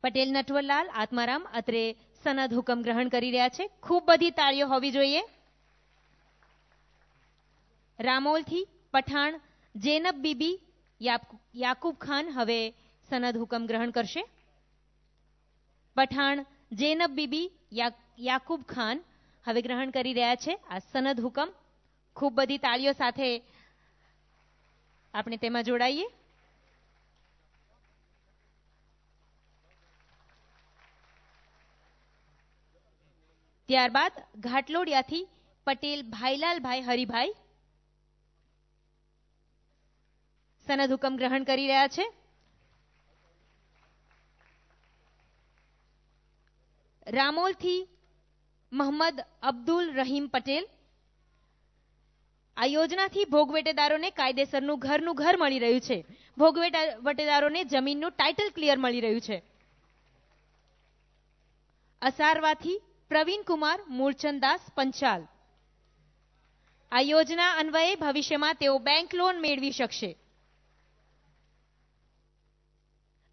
પટેલ નટવરલાલ આત્મારામ અત્રે સનદ હુકમ ગ્રહણ કરી રહ્યા છે. ખૂબ બધી તાળીઓ હોવી જોઈએ. રામોલથી પઠાણ જેનબ બીબી યાકુબ ખાન હવે સનદ હુકમ ગ્રહણ કરશે. પઠાણ જૈનબ બીબી યાકુબ ખાન હવે ગ્રહણ કરી રહ્યા છે આ સનદ હુકમ. ખૂબ બધી તાળીઓ સાથે આપણે તેમાં જોડાઈએ. ત્યારબાદ ઘાટલોડિયાથી પટેલ ભાઈલાલભાઈ હરિભાઈ સનદ હુકમ ગ્રહણ કરી રહ્યા છે. રામોલથી મોહમ્મદ અબ્દુલ રહીમ પટેલ. આ યોજનાથી ભોગવેટેદારોને કાયદેસરનું ઘરનું ઘર મળી રહ્યું છે. ભોગવેટેદારોને જમીનનું ટાઇટલ ક્લિયર મળી રહ્યું છે. અસારવાથી પ્રવીણકુમાર મૂળચંદાસ પંચાલ. આ યોજના અન્વયે ભવિષ્યમાં તેઓ બેંક લોન મેળવી શકશે.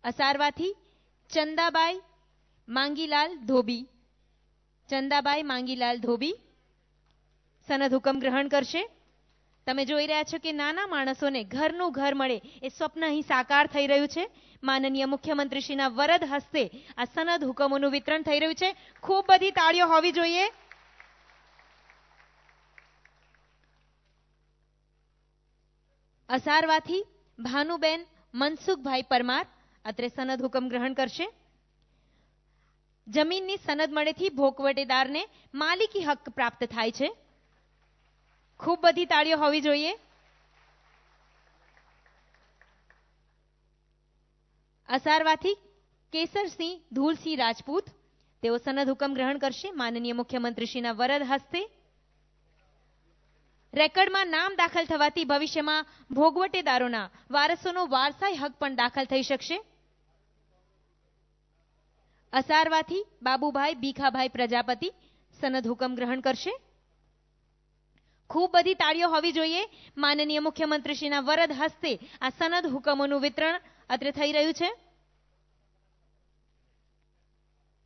અસારવાથી ચંદાબાઈ માંગીલાલ ધોબી. ચંદાબાઈ માંગીલાલ ધોબી સનદ હુકમ ગ્રહણ કરશે. તમે જોઈ રહ્યા છો કે નાના માણસોને ઘરનું ઘર મળે એ સ્વપ્ન અહીં સાકાર થઈ રહ્યું છે. માનનીય મુખ્યમંત્રીશ્રીના વરદ હસ્તે આ સનદ હુકમોનું વિતરણ થઈ રહ્યું છે. ખૂબ બધી તાળીઓ હોવી જોઈએ. અસારવાથી ભાનુબેન મનસુખભાઈ પરમાર અત્રે સનદ હુકમ ગ્રહણ કરશે. જમીનની સનદ મળેથી ભોગવટેદારને માલિકી હક પ્રાપ્ત થાય છે. ખૂબ બધી તાળીઓ હોવી જોઈએ. અસારવાથી કેસરસિંહ ધૂલસિંહ રાજપૂત તેઓ સનદ હુકમ ગ્રહણ કરશે માનનીય મુખ્યમંત્રીશ્રીના વરદ હસ્તે. રેકર્ડમાં નામ દાખલ થવાથી ભવિષ્યમાં ભોગવટેદારોના વારસોનો વારસાઈ હક પણ દાખલ થઈ શકશે. અસારવાથી બાબુભાઈ ભીખાભાઈ પ્રજાપતિ સનદ હુકમ ગ્રહણ કરશે. ખૂબ બધી તાળીઓ હોવી જોઈએ. માનનીય મુખ્યમંત્રીશ્રીના વરદ હસ્તે આ સનદ હુકમોનું વિતરણ અત્રે થઈ રહ્યું છે.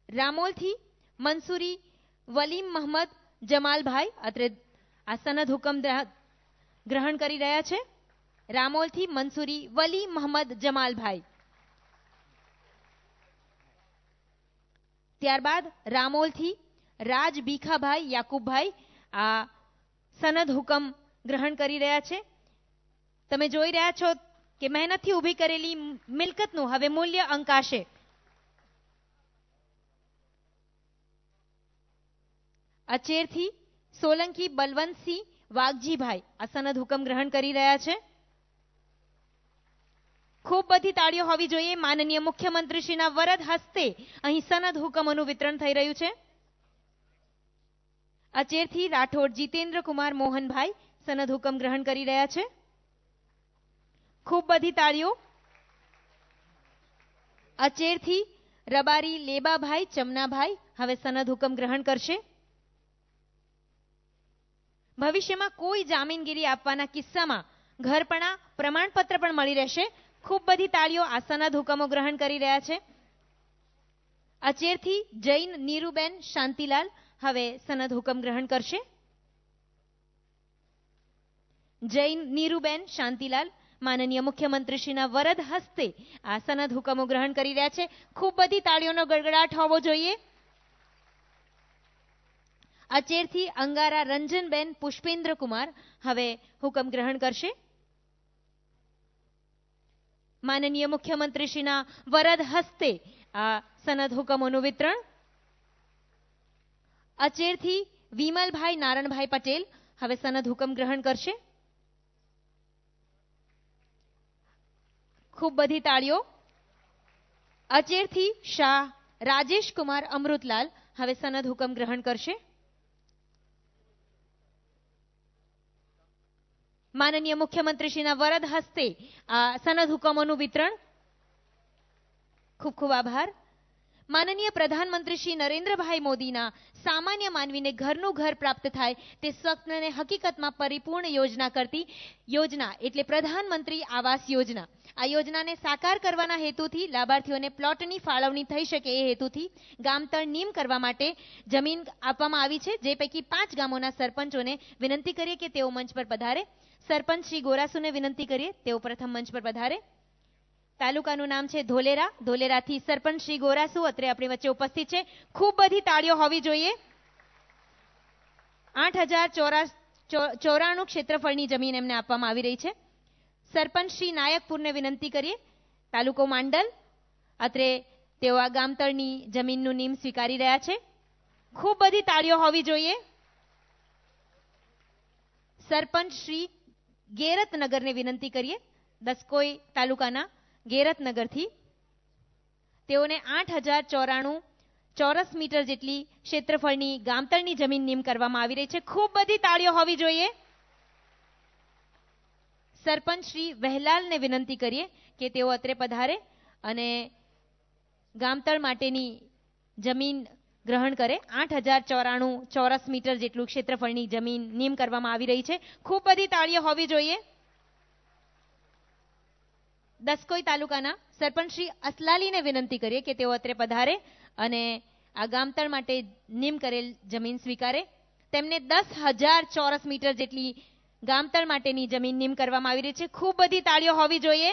રામોલથી મંસૂરી વલીમ મોહમ્મદ જમાલભાઈ અત્રે આ સનદ હુકમ ગ્રહણ કરી રહ્યા છે. રામોલથી મંસૂરી વલી મોહમ્મદ જમાલભાઈ. ત્યારબાદ રામોલથી રાજ ભીખાભાઈ યાકુબભાઈ આ સનદ હુકમ ગ્રહણ કરી રહ્યા છે. તમે જોઈ રહ્યા છો કે મહેનતથી ઊભી કરેલી મિલકતનું હવે મૂલ્ય અંકાશે. અચેરથી સોલંકી બલવંતસિંહ વાઘજીભાઈ આ સનદ હુકમ ગ્રહણ કરી રહ્યા છે. ખૂબ બધી તાળીઓ હોવી જોઈએ. માનનીય મુખ્યમંત્રીશ્રીના વરદ હસ્તે અહીં સનદ હુકમોનું વિતરણ થઈ રહ્યું છે. અચેરથી રાઠોડ જીતેન્દ્ર કુમાર મોહનભાઈ સનદ હુકમ ગ્રહણ કરી રહ્યા છે. ખૂબ બધી તાળીઓ. અચેરથી રબારી લેબાભાઈ ચમનાભાઈ હવે સનદ હુકમ ગ્રહણ કરશે. ભવિષ્યમાં કોઈ જામીનગીરી આપવાના કિસ્સામાં ઘરપણા પ્રમાણપત્ર પણ મળી રહેશે. ખૂબ બધી તાળીઓ. આ સનદ હુકમો ગ્રહણ કરી રહ્યા છે. અચેરથી જૈન નીરુબેન શાંતિલાલ હવે સનદ હુકમ ગ્રહણ કરશે. જૈન નીરુબેન શાંતિલાલ માનનીય મુખ્યમંત્રીશ્રીના વરદ હસ્તે આ સનદ હુકમો ગ્રહણ કરી રહ્યા છે. ખૂબ બધી તાળીઓનો ગડગડાટ હોવો જોઈએ. અચેરથી અંગારા રંજનબેન પુષ્પેન્દ્ર કુમાર હવે હુકમ ગ્રહણ કરશે. માનનીય મુખ્યમંત્રીશ્રીના વરદ હસ્તે આ સનદ હુકમોનું વિતરણ. અચેરથી વિમલભાઈ નારણભાઈ પટેલ હવે સનદ હુકમ ગ્રહણ કરશે. ખૂબ બધી તાળીઓ. અચેરથી શાહ રાજેશ કુમાર અમૃતલાલ હવે સનદ હુકમ ગ્રહણ કરશે. માનનીય મુખ્યમંત્રીશ્રીના વરદ હસ્તે આ સનદ હુકમોનું વિતરણ. ખૂબ ખૂબ આભાર. માનનીય પ્રધાનમંત્રી શ્રી નરેન્દ્રભાઈ મોદીના સામાન્ય માનવીને ઘરનું ઘર પ્રાપ્ત થાય તે સ્વપ્નને હકીકતમાં પરિપૂર્ણ યોજના કરતી યોજના એટલે પ્રધાનમંત્રી આવાસ યોજના. આ યોજનાને સાકાર કરવાના હેતુથી લાભાર્થીઓને પ્લોટની ફાળવણી થઈ શકે એ હેતુથી ગામતળ નીમ કરવા માટે જમીન આપવામાં આવી છે. જે પૈકી 5 ગામોના સરપંચોને વિનંતી કરીએ કે તેઓ મંચ પર પધારે. સરપંચ શ્રી ગોરાસુને વિનંતી કરીએ તેઓ પ્રથમ મંચ પર પધારે. તાલુકાનું નામ છે ધોલેરા. ધોલેરાથી સરપંચ શ્રી ગોરાસુ અત્રે આપણી વચ્ચે ઉપસ્થિત છે. ખૂબ બધી તાળીઓ હોવી જોઈએ. 8094 ક્ષેત્રફળની જમીન એમને આપવામાં આવી રહી છે. સરપંચ શ્રી નાયકપુરને વિનંતી કરીએ. તાલુકો માંડલ. અત્રે તેઓ આ ગામતળની જમીનનું નીમ સ્વીકારી રહ્યા છે. ખૂબ બધી તાળીઓ હોવી જોઈએ. સરપંચ શ્રી ગેરતનગરને વિનંતી કરીએ. દસકોઈ તાલુકાના ગેરતનગરથી તેઓને 8094 ચોરસ મીટર જેટલી ક્ષેત્રફળની ગામતળની જમીન નીમ કરવામાં આવી રહી છે. ખૂબ બધી તાળીઓ હોવી જોઈએ. સરપંચ શ્રી વહેલાલને વિનંતી કરીએ કે તેઓ અત્રે પધારે અને ગામતળ માટેની જમીન ગ્રહણ કરે. 8094 ચોરસ મીટર જેટલું ક્ષેત્રફળની જમીન નીમ કરવામાં આવી રહી છે. ખૂબ બધી તાળીઓ હોવી જોઈએ. દસકોઈ તાલુકાના સરપંચ શ્રી અસલાલીને વિનંતી કરીએ કે તેઓ અત્રે પધારે અને આ ગામતળ માટે નીમ કરેલ જમીન સ્વીકારે. તેમને 10,000 ચોરસ મીટર જેટલી ગામતળ માટેની જમીન નીમ કરવામાં આવી રહી છે. ખૂબ બધી તાળીઓ હોવી જોઈએ.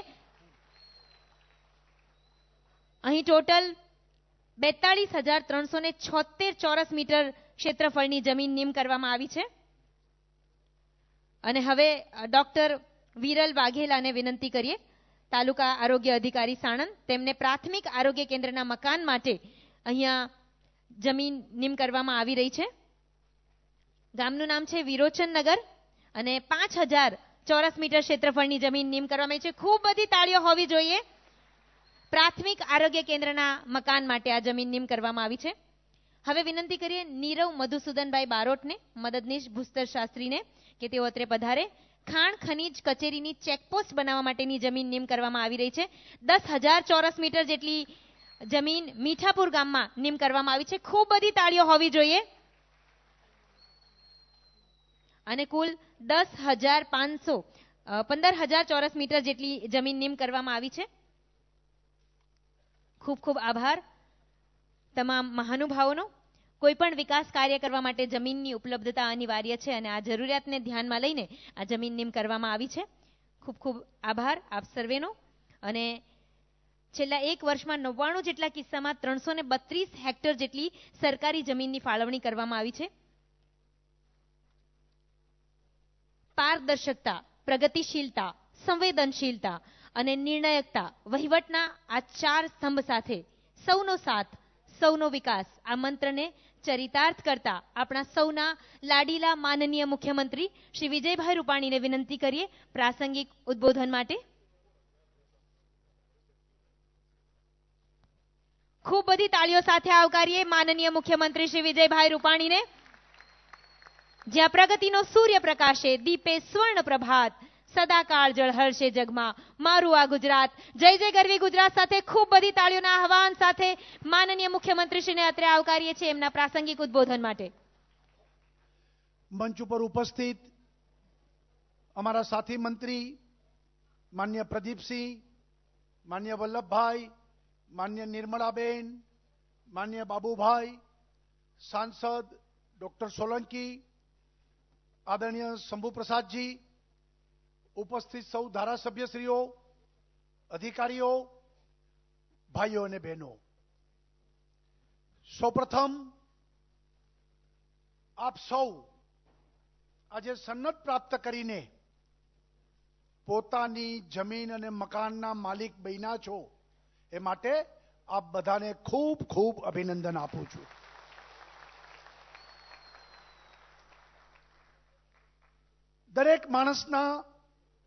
અહીં ટોટલ 42,376 ચોરસ મીટર ક્ષેત્રફળની જમીન નીમ કરવામાં આવી છે. અને હવે ડોક્ટર વિરલ વાઘેલાને વિનંતી કરીએ, તાલુકા આરોગ્ય અધિકારી સાણંદ. તેમને પ્રાથમિક આરોગ્ય કેન્દ્રના મકાન માટે અહીંયા જમીન નીમ કરવામાં આવી રહી છે. ગામનું નામ છે વિરોચનનગર અને 5,000 ચોરસ મીટર ક્ષેત્રફળની જમીન નીમ કરવામાં આવી છે. ખૂબ બધી તાળીઓ હોવી જોઈએ. પ્રાથમિક આરોગ્ય કેન્દ્રના મકાન માટે આ જમીન નીમ કરવામાં આવી છે. હવે વિનંતી કરીએ નીરવ મધુસૂદનભાઈ બારોટને, મદદનીશ ભૂસ્તર શાસ્ત્રીને કે તેઓ અત્રે પધારે. ખાણ ખનીજ કચેરીની ચેકપોસ્ટ બનાવવા માટેની જમીન નીમ કરવામાં આવી રહી છે. 10,000 ચોરસ મીટર જેટલી જમીન મીઠાપુર ગામમાં નીમ કરવામાં આવી છે. ખૂબ બધી તાળીઓ હોવી જોઈએ. અને કુલ 15,000 ચોરસ મીટર જેટલી જમીન નીમ કરવામાં આવી છે. ખૂબ ખૂબ આભાર તમામ મહાનુભાવોનો. કોઈ પણ વિકાસ કાર્ય કરવા માટે જમીનની ઉપલબ્ધતા અનિવાર્ય છે અને આ જરૂરિયાતને ધ્યાનમાં લઈને આ જમીન નીમ કરવામાં આવી છે. ખૂબ ખૂબ આભાર આપ સર્વેનો. અને છેલ્લા એક વર્ષમાં 99 જેટલા કિસ્સામાં 332 હેક્ટર જેટલી સરકારી જમીનની ફાળવણી કરવામાં આવી છે. પારદર્શકતા, પ્રગતિશીલતા, સંવેદનશીલતા અને નિર્ણાયકતા વહીવટના આ 4 સ્તંભ સાથે સૌનો સાથ, સૌનો વિકાસ આ મંત્રને ચરિતાર્થ કરતા આપણા સૌના લાડીલા માનનીય મુખ્યમંત્રી શ્રી વિજયભાઈ રૂપાણીને વિનંતી કરીએ પ્રાસંગિક ઉદ્બોધન માટે. ખૂબ બધી તાળીઓ સાથે આવકારીએ માનનીય મુખ્યમંત્રી શ્રી વિજયભાઈ રૂપાણીને. જ્યાં પ્રગતિનો સૂર્ય પ્રકાશે, દીપે સ્વર્ણ પ્રભાત, સદાકાળ ઝળહળશે જગમાં મારું આ ગુજરાત. જય જય ગરવી ગુજરાત સાથે ખૂબ બધી તાળીઓના આહવાન સાથે માનનીય મુખ્યમંત્રીશ્રીને અત્રે આવકારીએ છીએ એમના પ્રાસંગિક ઉદ્બોધન માટે. મંચ ઉપર ઉપસ્થિત અમારા સાથી મંત્રી માન્ય પ્રદીપસિંહ, માન્ય વલ્લભભાઈ, માન્ય નિર્મળાબેન, માન્ય બાબુભાઈ, સાંસદ ડોક્ટર સોલંકી, આદરણીય શંભુપ્રસાદજી, ઉપસ્થિત સૌ ધારાસભ્યશ્રીઓ, અધિકારીઓ, ભાઈઓ અને બહેનો. સૌપ્રથમ આપ સૌ આજે સન્નત પ્રાપ્ત કરીને પોતાની જમીન અને મકાનના માલિક બન્યા છો એ માટે આપ બધાને ખૂબ ખૂબ અભિનંદન આપું છું. દરેક માણસના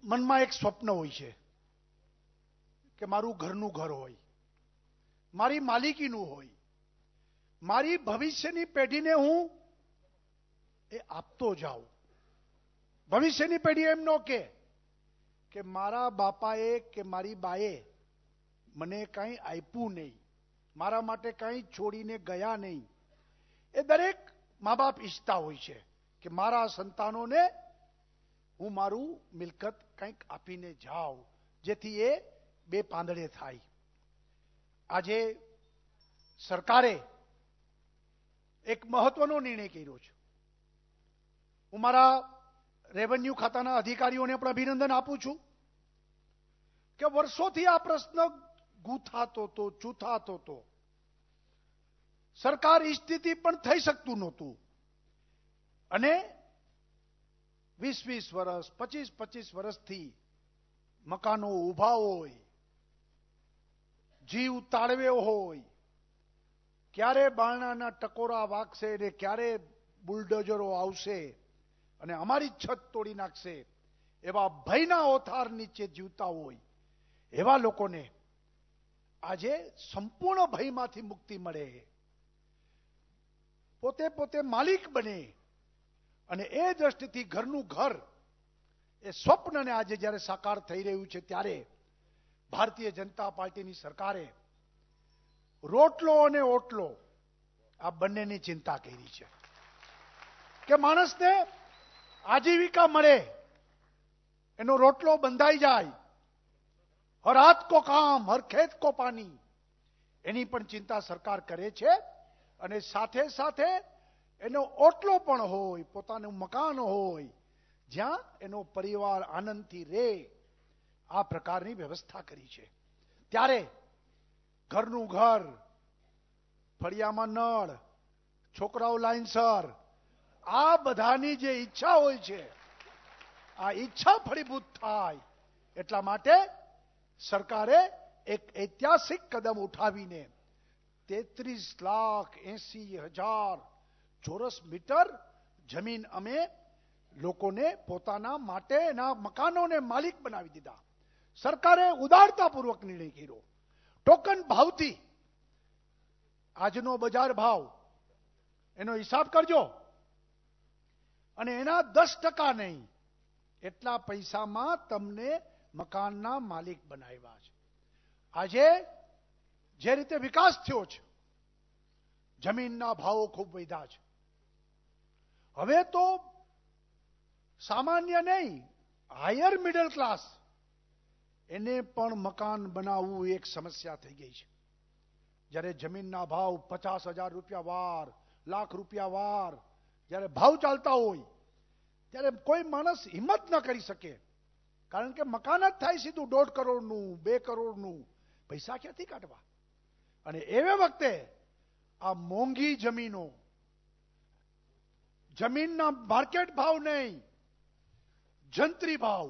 મનમાં એક સ્વપ્ન હોય છે કે મારું ઘરનું ઘર હોય, મારી માલિકીનું હોય, મારી ભવિષ્યની પેઢીને હું એ આપતો જાઉં. ભવિષ્યની પેઢી એમ ન કે મારા બાપાએ કે મારી બાએ મને કંઈ આપ્યું નહીં, મારા માટે કંઈ છોડીને ગયા નહીં. એ દરેક મા બાપ ઈચ્છતા હોય છે કે મારા સંતાનોને હું મારું મિલકત કંઈક આપીને જાઉં, જેથી એ બે પાંદડે થાય. આજે સરકારે એક મહત્વનો નિર્ણય કર્યો છે. હું મારા રેવન્યુ ખાતાના અધિકારીઓને પણ અભિનંદન આપું છું કે વર્ષોથી આ પ્રશ્ન ગૂંથાતો હતો, ચૂથાતો હતો. સરકાર ઈચ્છતી પણ થઈ શકતું નહોતું. અને 20-20 વર્ષ, 25-25 વર્ષથી મકાનો ઊભા હોય, જીવ તાળવ્યો હોય, ક્યારે બારણાના ટકોરા વાગશે ને ક્યારે બુલડોઝરો આવશે અને અમારી છત તોડી નાખશે, એવા ભયના ઓથાર નીચે જીવતા હોય એવા લોકોને આજે સંપૂર્ણ ભયમાંથી મુક્તિ મળે, પોતે માલિક બને. અને એ દ્રષ્ટિથી ઘરનું ઘર એ સ્વપ્નને આજે જ્યારે સાકાર થઈ રહ્યું છે ત્યારે ભારતીય જનતા પાર્ટીની સરકારે રોટલો અને ઓટલો આ બંનેની ચિંતા કરી છે કે માણસને આજીવિકા મળે, એનો રોટલો બંધાઈ જાય, હર હાથ કો કામ હર ખેત કો પાણી, એની પણ ચિંતા સરકાર કરે છે. અને સાથે સાથે એનો ઓટલો પણ હોય, પોતાનું મકાન હોય, જ્યાં એનો પરિવાર આનંદથી રહે, આ પ્રકારની વ્યવસ્થા કરી છે. ત્યારે ઘરનું ઘર, ફળિયામાં નળ, છોકરાઓ લાઈનસર, આ બધાની જે ઈચ્છા હોય છે, આ ઈચ્છા ફળીભૂત થાય એટલા માટે સરકારે એક ઐતિહાસિક કદમ ઉઠાવીને 33,80,000 ચોરસ મીટર જમીન અમે લોકોને પોતાના માટે એના મકાનોને માલિક બનાવી દીધા. સરકારે ઉદારતાપૂર્વક નિર્ણય કર્યો. ટોકન ભાવથી આજનો બજાર ભાવ એનો હિસાબ કરજો અને એના 10% નહીં, એટલા પૈસામાં તમને મકાનના માલિક બનાવ્યા છે. આજે જે રીતે વિકાસ થયો છે, જમીનના ભાવો ખૂબ વધ્યા છે. હવે તો સામાન્ય નહીં, હાયર મિડલ ક્લાસ એને પણ મકાન બનાવવું એક સમસ્યા થઈ ગઈ છે. જ્યારે જમીનના ભાવ 50,000 રૂપિયા વાર, લાખ રૂપિયા વાર જ્યારે ભાવ ચાલતા હોય ત્યારે કોઈ માણસ હિંમત ન કરી શકે, કારણ કે મકાન જ થાય સીધું 1.5 કરોડનું, 2 કરોડનું, પૈસા ક્યાંથી કાઢવા? અને એવે વખતે આ મોંઘી જમીનો, જમીનના માર્કેટ ભાવ નહીં, જંત્રી ભાવ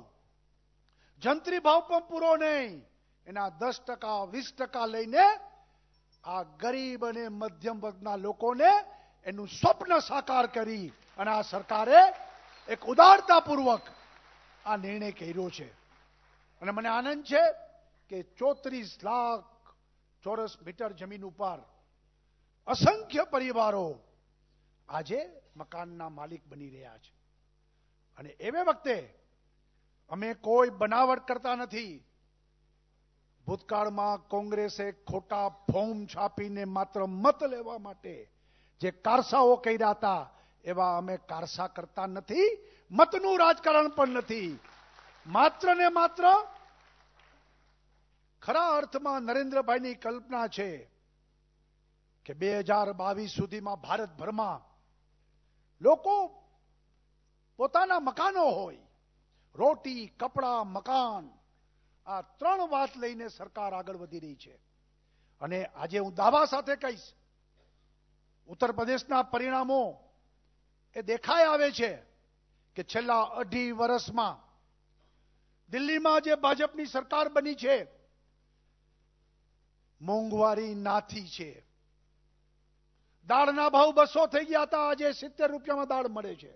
પણ પૂરો નહીં, એના 10%, 20% લઈને આ ગરીબ અને મધ્યમ વર્ગના લોકોને એનું સ્વપ્ન સાકાર કરી અને આ સરકારે એક ઉદારતાપૂર્વક આ નિર્ણય કર્યો છે. અને મને આનંદ છે કે 34 લાખ ચોરસ મીટર જમીન ઉપર અસંખ્ય પરિવારો આજે મકાનના માલિક બની રહ્યા છે. અને એવે વખતે અમે કોઈ બનાવટ કરતા નથી. ભૂતકાળમાં કોંગ્રેસે ખોટા ફોર્મ છાપીને માત્ર મત લેવા માટે જે કારસાઓ કર્યા હતા, એવા અમે કારસા કરતા નથી, મતનું રાજકારણ પણ નથી. માત્ર ને માત્ર ખરા અર્થમાં નરેન્દ્રભાઈની કલ્પના છે કે 2022 સુધીમાં ભારતભરમાં લોકો પોતાના મકાનો હોય, રોટી, કપડા, મકાન, આ 3 વાત લઈને સરકાર આગળ વધી રહી છે. અને આજે હું દાવા સાથે કહીશ, ઉત્તર પ્રદેશના પરિણામો એ દેખાઈ આવે છે કે છેલ્લા 2.5 વર્ષમાં દિલ્હીમાં જે ભાજપની સરકાર બની છે, મોંઘવારી નાથી છે. દાળના ભાવ 200 થઈ ગયા હતા, આજે 70 રૂપિયામાં દાળ મળે છે.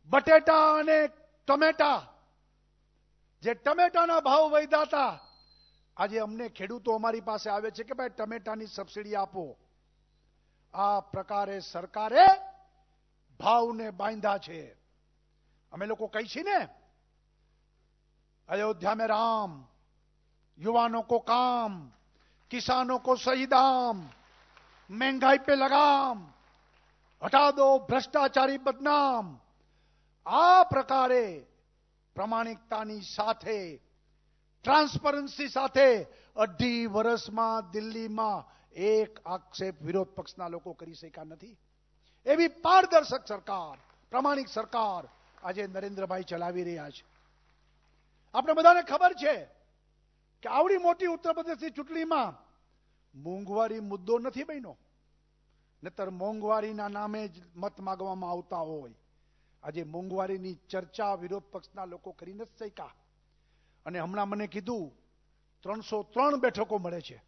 બટેટા અને ટમેટા, જે ટમેટાના ભાવ વધ્યા હતા, આજે અમને ખેડૂતો અમારી પાસે આવે છે કે ભાઈ ટમેટાની સબસિડી આપો. આ પ્રકારે સરકારે ભાવને બાંધ્યા છે. અમે લોકો કહી છીએ ને, अयोध्या में राम, युवानों को काम, किसानों को सही दाम, महंगाई पे लगाम, हटा दो भ्रष्टाचारी बदनाम. આ પ્રકારે પ્રામાણિકતાની સાથે, ટ્રાન્સપરન્સી સાથે 2.5 વર્ષમાં દિલ્હીમાં એક આક્ષેપ વિરોધ પક્ષના લોકો કરી શક્યા નથી. એવી પારદર્શક સરકાર, પ્રામાણિક સરકાર આજે નરેન્દ્રભાઈ ચલાવી રહ્યા છે. આપણે બધાને ખબર છે કે આવડી મોટી ઉત્તર પ્રદેશની ચૂંટણીમાં મોંઘવારી મુદ્દો નથી બન્યો, નહીતર મોંઘવારીના નામે જ મત માંગવામાં આવતા હોય. આજે મોંઘવારીની ચર્ચા વિરોધ પક્ષના લોકો કરી નથી શક્યા. અને હમણાં મને કીધું 303 બેઠકો મળે છે.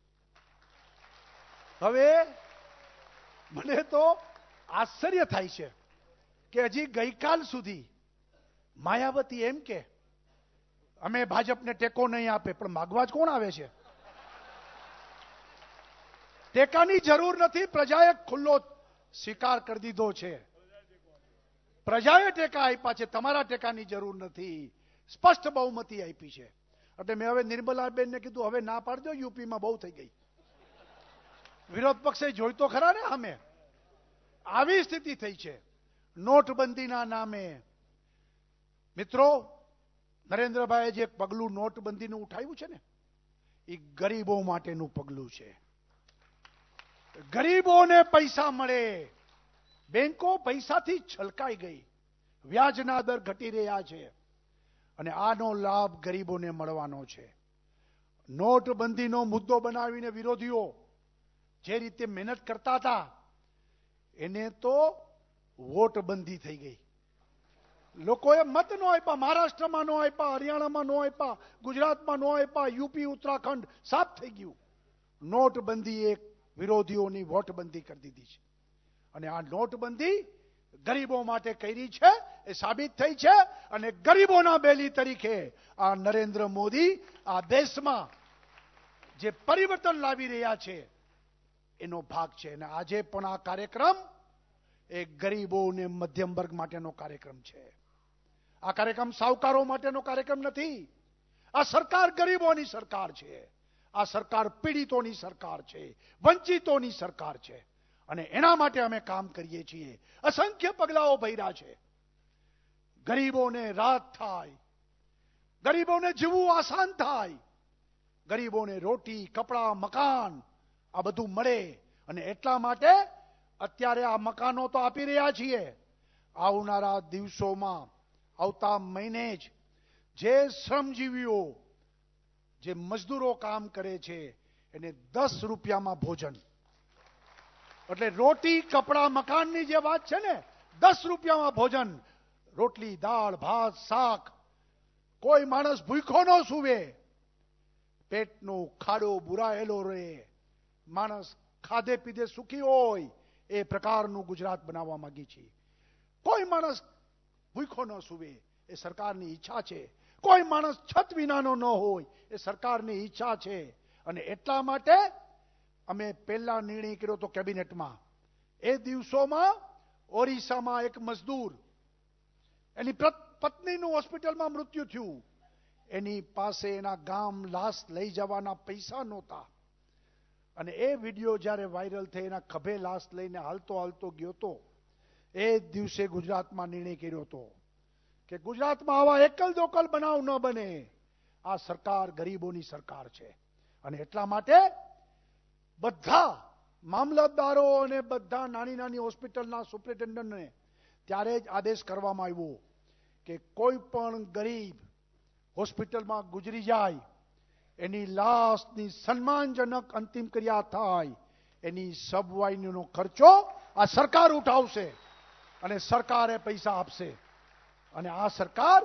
હવે મને તો આશ્ચર્ય થાય છે કે હજી ગઈકાલ સુધી માયાવતી એમ કે અમે ભાજપને ટેકો નહીં આપે, પણ માગવા જ કોણ આવે છે? ટેકાની જરૂર નથી, પ્રજાએ ખુલ્લો સ્વીકાર કરી દીધો છે. પ્રજાએ ટેકા આપ્યા છે, તમારા ટેકાની જરૂર નથી. સ્પષ્ટ બહુમતી આપી છે. એટલે મેં હવે નિર્મલાબેનને કીધું હવે ના પાડજો, યુપીમાં બહુ થઈ ગઈ. વિરોધ પક્ષે જોઈ તો ખરા ને, અમે આવી સ્થિતિ થઈ છે નોટબંધીના નામે. મિત્રો, નરેન્દ્રભાઈએ જે પગલું નોટબંધીનું ઉઠાવ્યું છે ને, એ ગરીબો માટેનું પગલું છે. ગરીબોને પૈસા મળે. બેંકો પૈસાથી છલકાઈ ગઈ, વ્યાજના દર ઘટી રહ્યા છે અને આનો લાભ ગરીબોને મળવાનો છે. નોટબંધીનો મુદ્દો બનાવીને વિરોધીઓ જે રીતે મહેનત કરતા હતા એને તો વોટબંધી થઈ ગઈ. લોકોએ મત નો આપ્યા, મહારાષ્ટ્રમાં નો આપ્યા, હરિયાણામાં નો આપ્યા, ગુજરાતમાં નો આપ્યા, યુપી ઉત્તરાખંડ સાફ થઈ ગયું. નોટબંધી એક વિરોધીઓની વોટબંધી કરી દીધી છે. અને આ નોટબંધી ગરીબો માટે કરી છે એ સાબિત થઈ છે. અને ગરીબોના બેલી તરીકે આ નરેન્દ્ર મોદી આ દેશમાં જે પરિવર્તન લાવી રહ્યા છે એનો ભાગ છે. અને આજે પણ આ કાર્યક્રમ એ ગરીબો અને મધ્યમ વર્ગ માટેનો કાર્યક્રમ છે. આ કાર્યક્રમ સાહુકારો માટેનો કાર્યક્રમ નથી. આ સરકાર ગરીબોની સરકાર છે. આ સરકાર પીડિતોની સરકાર છે, વંચિતોની સરકાર છે. અને એના માટે અમે કામ કરીએ છીએ. અસંખ્ય પગલાઓ ભર્યા છે. ગરીબોને રાહત થાય, ગરીબોને જીવવું આસાન થાય, ગરીબોને રોટી, કપડા, મકાન આ બધું મળે. અને એટલા માટે અત્યારે આ મકાનો તો આપી રહ્યા છીએ. આવનારા દિવસોમાં, આવતા મહિને જ જે શ્રમજીવીઓ, જે મજદૂરો કામ કરે છે એને 10 રૂપિયામાં ભોજન, એટલે રોટી, કપડા, મકાનની જે વાત છે ને, 10 રૂપિયામાં ભોજન, રોટલી, દાળ, ભાત, શાક. કોઈ માણસ ભૂખ્યો ન સૂવે, પેટનો ખાડો બુરાયેલો રહે, માણસ ખાધે પીધે સુખી હોય એ પ્રકારનું ગુજરાત બનાવવા માંગી છે. કોઈ માણસ ભૂખ્યો ન સૂવે એ સરકારની ઈચ્છા છે. કોઈ માણસ છત વિનાનો ન હોય એ સરકારની ઈચ્છા છે. અને એટલા માટે અમે પહેલા નિર્ણય કર્યો તો કેબિનેટમાં. એ દિવસોમાં ઓરિસ્સામાં એક મજદૂર, એની પત્નીનું હોસ્પિટલમાં મૃત્યુ થયું. એની પાસે એના ગામ લાશ લઈ જવાના પૈસા નહોતા. અને એ વિડીયો જ્યારે વાયરલ થઈ, એના ખભે લાશ લઈને હાલતો હાલતો ગયો તો, એ દિવસે ગુજરાતમાં નિર્ણય કર્યો હતો કે ગુજરાતમાં આવા એકલ દોકલ બનાવ ન બને. આ સરકાર ગરીબોની સરકાર છે. અને એટલા માટે બધા મામલતદારો અને બધા નાની નાની હોસ્પિટલના સુપ્રિન્ટેન્ડન્ટને ત્યારે જ આદેશ કરવામાં આવ્યો કે કોઈ પણ ગરીબ હોસ્પિટલમાં ગુજરી જાય, એની લાશની સન્માનજનક અંતિમ ક્રિયા થાય, એની સબવાઈનો ખર્ચો આ સરકાર ઉઠાવશે અને સરકારે પૈસા આપશે. અને આ સરકાર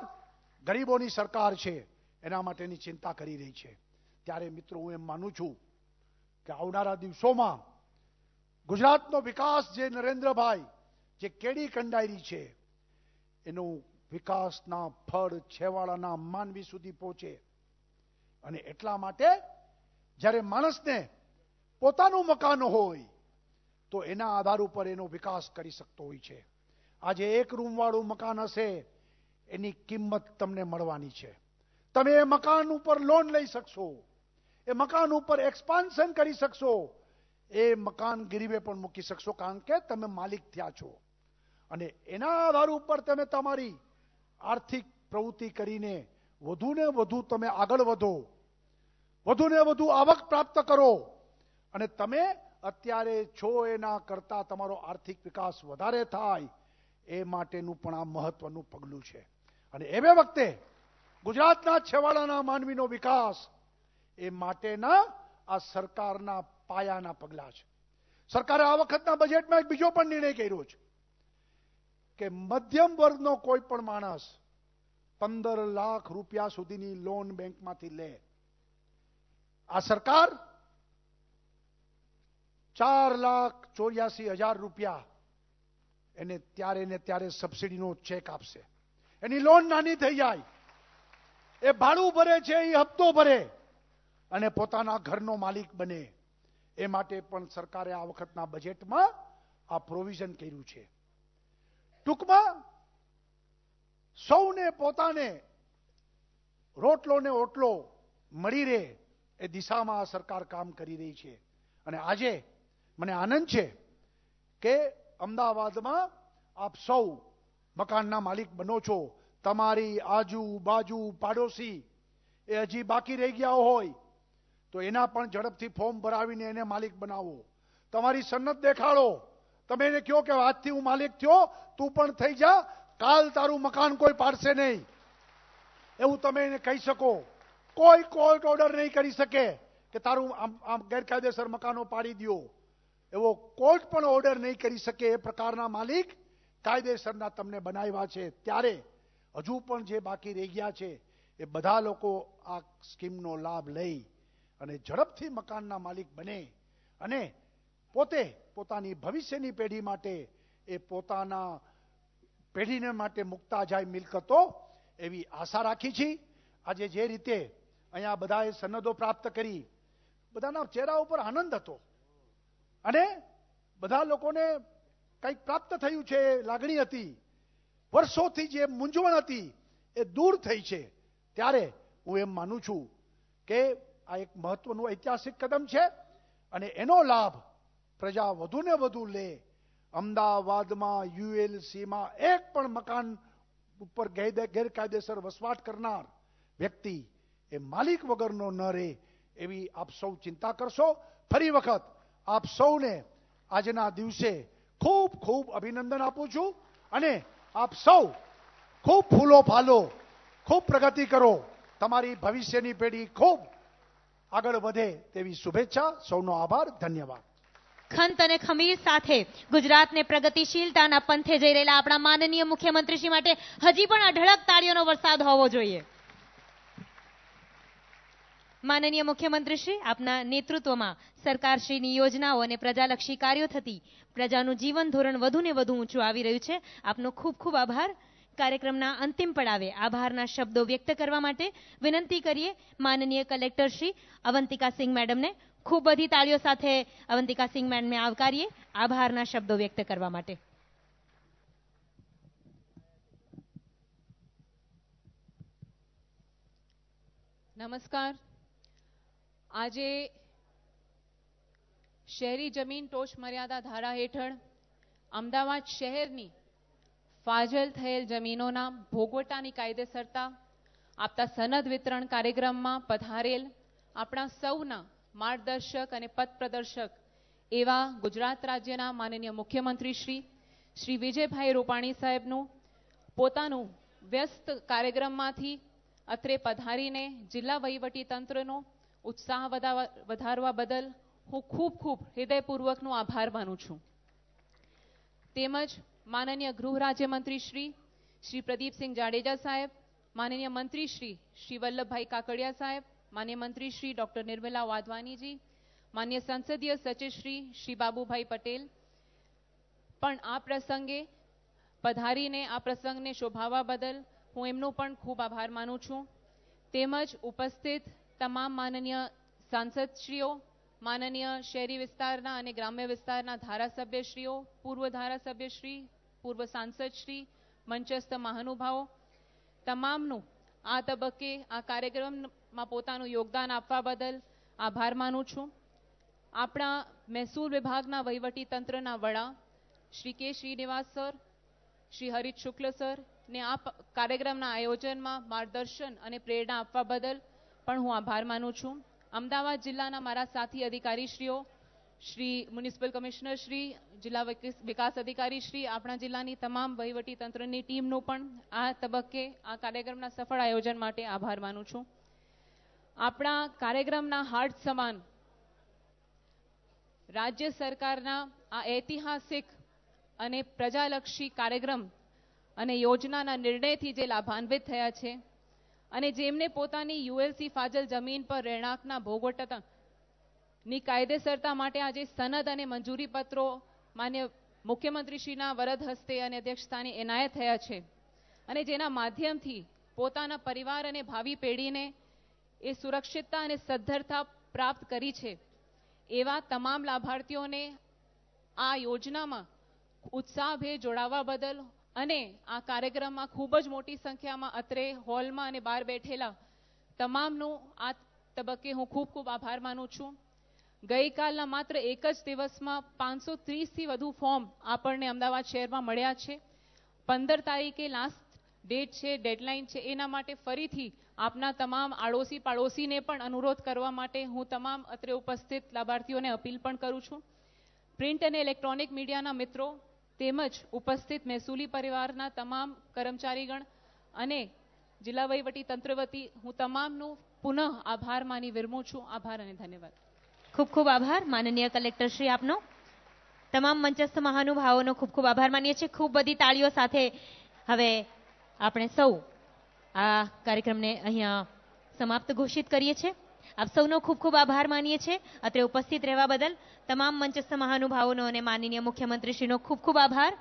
ગરીબોની સરકાર છે, એના માટેની ચિંતા કરી રહી છે. ત્યારે મિત્રો, હું એમ માનું છું કે આવનારા દિવસોમાં ગુજરાતનો વિકાસ જે નરેન્દ્રભાઈ જે કેડી કંડારી છે, એનું વિકાસના ફળ છેવાડાના માનવી સુધી પહોંચે. અને એટલા માટે જ્યારે માણસને પોતાનું મકાન હોય તો એના આધાર ઉપર એનો વિકાસ કરી શકતો હોય છે. આજે 1 રૂમ વાળું મકાન હશે, એની કિંમત તમને મળવાની છે. તમે એ મકાન ઉપર લોન લઈ શકશો, એ મકાન ઉપર એક્સપાન્શન કરી શકશો, એ મકાન ગીરવે પણ મૂકી શકશો, કારણ કે તમે માલિક થયા છો. અને એના આધાર ઉપર તમે તમારી આર્થિક પ્રવૃત્તિ કરીને વધુને વધુ તમે આગળ વધો, વધુને વધુ આવક પ્રાપ્ત કરો. અને તમે અત્યારે છો એના કરતા તમારો આર્થિક વિકાસ વધારે થાય, એ માટેનું પણ આ મહત્વનું પગલું છે. અને એવે વખતે ગુજરાતના છેવાડાના માનવીનો વિકાસ એ માટેના આ સરકારના પાયાના પગલા છે. સરકારે આ વખતના બજેટમાં એક બીજો પણ નિર્ણય કર્યો છે કે મધ્યમ વર્ગનો કોઈ પણ માણસ 15 લાખ રૂપિયા સુધીની લોન બેંકમાંથી લે. આ સરકાર 4,84,000 રૂપિયા એને ત્યારે ને ત્યારે સબસિડીનો ચેક આપશે. એની લોન નાની થઈ જાય, એ ભાડું ભરે છે, એ હપ્તો ભરે અને પોતાના ઘરનો માલિક બને. એ માટે પણ સરકારે આ વખતના બજેટમાં આ પ્રોવિઝન કર્યું છે. ટૂંકમાં સૌને પોતાને રોટલો ને ઓટલો મળી રહે એ દિશામાં આ સરકાર કામ કરી રહી છે. અને આજે મને આનંદ છે કે અમદાવાદમાં આપ સૌ મકાનના માલિક બનો છો. તમારી આજુબાજુ પાડોશી એ હજી બાકી રહી ગયા હોય તો એના પણ ઝડપથી ફોર્મ ભરાવીને એને માલિક બનાવો. તમારી સન્નત દેખાડો. તમે એને કહો કે આજથી હું માલિક થયો, તું પણ થઈ જા, કાલ તારું મકાન કોઈ પાડશે નહીં, એવું તમે એને કહી શકો. કોઈ કોર્ટ ઓર્ડર નહીં કરી શકે કે તારું આમ ગેરકાયદેસર મકાનો પાડી દો. એવો કોર્ટ પણ ઓર્ડર નહીં કરી શકે. એ પ્રકારના માલિક કાયદેસરના તમને બનાવ્યા છે. ત્યારે હજુ પણ જે બાકી રહી ગયા છે એ બધા લોકો આ સ્કીમનો લાભ લઈ અને ઝડપથી મકાનના માલિક બને અને પોતે પોતાની ભવિષ્યની પેઢી માટે એ પોતાના પેઢીને માટે મુકતા જાય મિલકતો, એવી આશા રાખી છે. આજે જે રીતે અહીંયા બધાએ સનદો પ્રાપ્ત કરી, બધાના ચહેરા ઉપર આનંદ હતો અને બધા લોકોને કંઈક પ્રાપ્ત થયું છે એ લાગણી હતી. વર્ષોથી જે મૂંઝવણ હતી એ દૂર થઈ છે. ત્યારે હું એમ માનું છું કે આ એક મહત્વનું ઐતિહાસિક કદમ છે અને એનો લાભ પ્રજા વધુને વધુ લે. અમદાવાદમાં યુએલસીમાં એક પણ મકાન ઉપર ગેરકાયદેસર વસવાટ કરનાર વ્યક્તિ એ માલિક વગરનો ન રહે, એવી આપ સૌ ચિંતા કરશો. ફરી વખત આપ સૌને આજના દિવસે ખૂબ ખૂબ અભિનંદન આપું છું અને આપ સૌ ખૂબ ફૂલો ફાલો, ખૂબ પ્રગતિ કરો, તમારી ભવિષ્યની પેઢી ખૂબ આગળ વધે તેવી શુભેચ્છા. સૌનો આભાર. ધન્યવાદ. ખંત અને ખમીર સાથે ગુજરાતને પ્રગતિશીલતાના પંથે જઈ રહેલા આપણા માનનીય મુખ્યમંત્રીશ્રી માટે હજી પણ અઢળક તાળીઓનો વરસાદ હોવો જોઈએ. માનનીય મુખ્યમંત્રીશ્રી, આપના નેતૃત્વમાં સરકારશ્રીની યોજનાઓ અને પ્રજાલક્ષી કાર્યો થતી પ્રજાનું જીવન ધોરણ વધુને વધુ ઊંચું આવી રહ્યું છે. આપનો ખૂબ ખૂબ આભાર. કાર્યક્રમના અંતિમ પડાવે આભારના શબ્દો વ્યક્ત કરવા માટે વિનંતી કરીએ માનનીય કલેક્ટર શ્રી અવંતિકા સિંહ મેડમને. ખૂબ બધી તાળીઓ સાથે અવંતિકા સિંહ મેડમને આવકારીએ આભારના શબ્દો વ્યક્ત કરવા માટે. નમસ્કાર. આજે શહેરી જમીન ટોચ મર્યાદા ધારા હેઠળ અમદાવાદ શહેરની ફાજલ થયેલ જમીનોના ભોગવટાની કાયદેસરતા આપતા સનદ વિતરણ કાર્યક્રમમાં પધારેલ આપણા સૌના માર્ગદર્શક અને પથ પ્રદર્શક એવા ગુજરાત રાજ્યના માનનીય મુખ્યમંત્રી શ્રી વિજયભાઈ રૂપાણી સાહેબનું પોતાનું વ્યસ્ત કાર્યક્રમમાંથી અત્રે પધારીને જિલ્લા વહીવટી તંત્રનો ઉત્સાહ વધારવા બદલ હું ખૂબ ખૂબ હૃદયપૂર્વકનો આભાર માનું છું. તેમજ માનનીય ગૃહ રાજ્યમંત્રી શ્રી પ્રદીપસિંહ જાડેજા સાહેબ, માનનીય મંત્રી શ્રી વલ્લભભાઈ કાકડિયા સાહેબ, માન્ય મંત્રી શ્રી ડોક્ટર નિર્મલા વાધવાનીજી, માન્ય સંસદીય સચિવ શ્રી બાબુભાઈ પટેલ પણ આ પ્રસંગે પધારીને આ પ્રસંગને શોભાવવા બદલ હું એમનો પણ ખૂબ આભાર માનું છું. તેમજ ઉપસ્થિત તમામ માનનીય સાંસદશ્રીઓ, માનનીય શહેરી વિસ્તારના અને ગ્રામ્ય વિસ્તારના ધારાસભ્યશ્રીઓ, પૂર્વ ધારાસભ્યશ્રી, પૂર્વ સાંસદશ્રી, મંચસ્થ મહાનુભાવો, તમામનું આ તબક્કે આ કાર્યક્રમમાં પોતાનું યોગદાન આપવા બદલ આભાર માનું છું. આપણા મહેસૂલ વિભાગના વહીવટી તંત્રના વડા શ્રી કે શ્રીનિવાસ સર, શ્રી હરીશ શુક્લ સર ને આ કાર્યક્રમના આયોજનમાં માર્ગદર્શન અને પ્રેરણા આપવા બદલ પણ હું આભાર માનું છું. અમદાવાદ જિલ્લાના મારા સાથી અધિકારીશ્રીઓ, શ્રી મ્યુનિસિપલ કમિશનર શ્રી, જિલ્લા વિકાસ અધિકારી શ્રી, આપણા જિલ્લાની તમામ વહીવટી તંત્રની ટીમનો પણ આ તબક્કે આ કાર્યક્રમના સફળ આયોજન માટે આભાર માનું છું. આપણા કાર્યક્રમના હાર્ટ સમાન રાજ્ય સરકારના આ ઐતિહાસિક અને પ્રજાલક્ષી કાર્યક્રમ અને યોજનાના નિર્ણયથી જે લાભાન્વિત થયા છે અને જેમને પોતાની યુએલસી ફાજલ જમીન પર રહેણાંકના ભોગવટાની કાયદેસરતા માટે આજે સનદ અને મંજૂરી પત્રો માન્ય મુખ્યમંત્રીશ્રીના વરદ હસ્તે અને અધ્યક્ષસ્થાને એનાયત થયા છે અને જેના માધ્યમથી પોતાના પરિવાર અને ભાવિ પેઢીને એ સુરક્ષિતતા અને સદ્ધરતા પ્રાપ્ત કરી છે એવા તમામ લાભાર્થીઓને આ યોજનામાં ઉત્સાહભેર જોડાવા બદલ અને આ કાર્યક્રમમાં ખૂબ જ મોટી સંખ્યામાં અત્રે હોલમાં અને બહાર બેઠેલા તમામનું આ તબક્કે હું ખૂબ ખૂબ આભાર માનું છું. ગઈકાલના માત્ર એક જ દિવસમાં 530થી વધુ ફોર્મ આપણને અમદાવાદ શહેરમાં મળ્યા છે. 15 તારીખે લાસ્ટ ડેટ છે, ડેડલાઇન છે. એના માટે ફરીથી આપના તમામ આડોશી પાડોશીને પણ અનુરોધ કરવા માટે હું તમામ અત્રે ઉપસ્થિત લાભાર્થીઓને અપીલ પણ કરું છું. પ્રિન્ટ અને ઇલેક્ટ્રોનિક મીડિયાના મિત્રો તેમજ ઉપસ્થિત મહેસૂલી પરિવારના તમામ કર્મચારીગણ અને જિલ્લા વહીવટી તંત્ર વતી હું તમામનું પુનઃ આભાર માની વિરમું છું. આભાર અને ધન્યવાદ. ખૂબ ખૂબ આભાર માનનીય કલેક્ટર શ્રી આપનો. તમામ મંચસ્થ મહાનુભાવોનો ખૂબ ખૂબ આભાર માનીએ છીએ. ખૂબ બધી તાળીઓ સાથે હવે આપણે સૌ આ કાર્યક્રમને અહીંયા સમાપ્ત ઘોષિત કરીએ છીએ. આપ સૌનો ખૂબ ખૂબ આભાર માનીએ છીએ અત્રે ઉપસ્થિત રહેવા બદલ. તમામ મંચસ્થ મહાનુભાવોનો અને માનનીય મુખ્યમંત્રીશ્રીનો ખૂબ ખૂબ આભાર.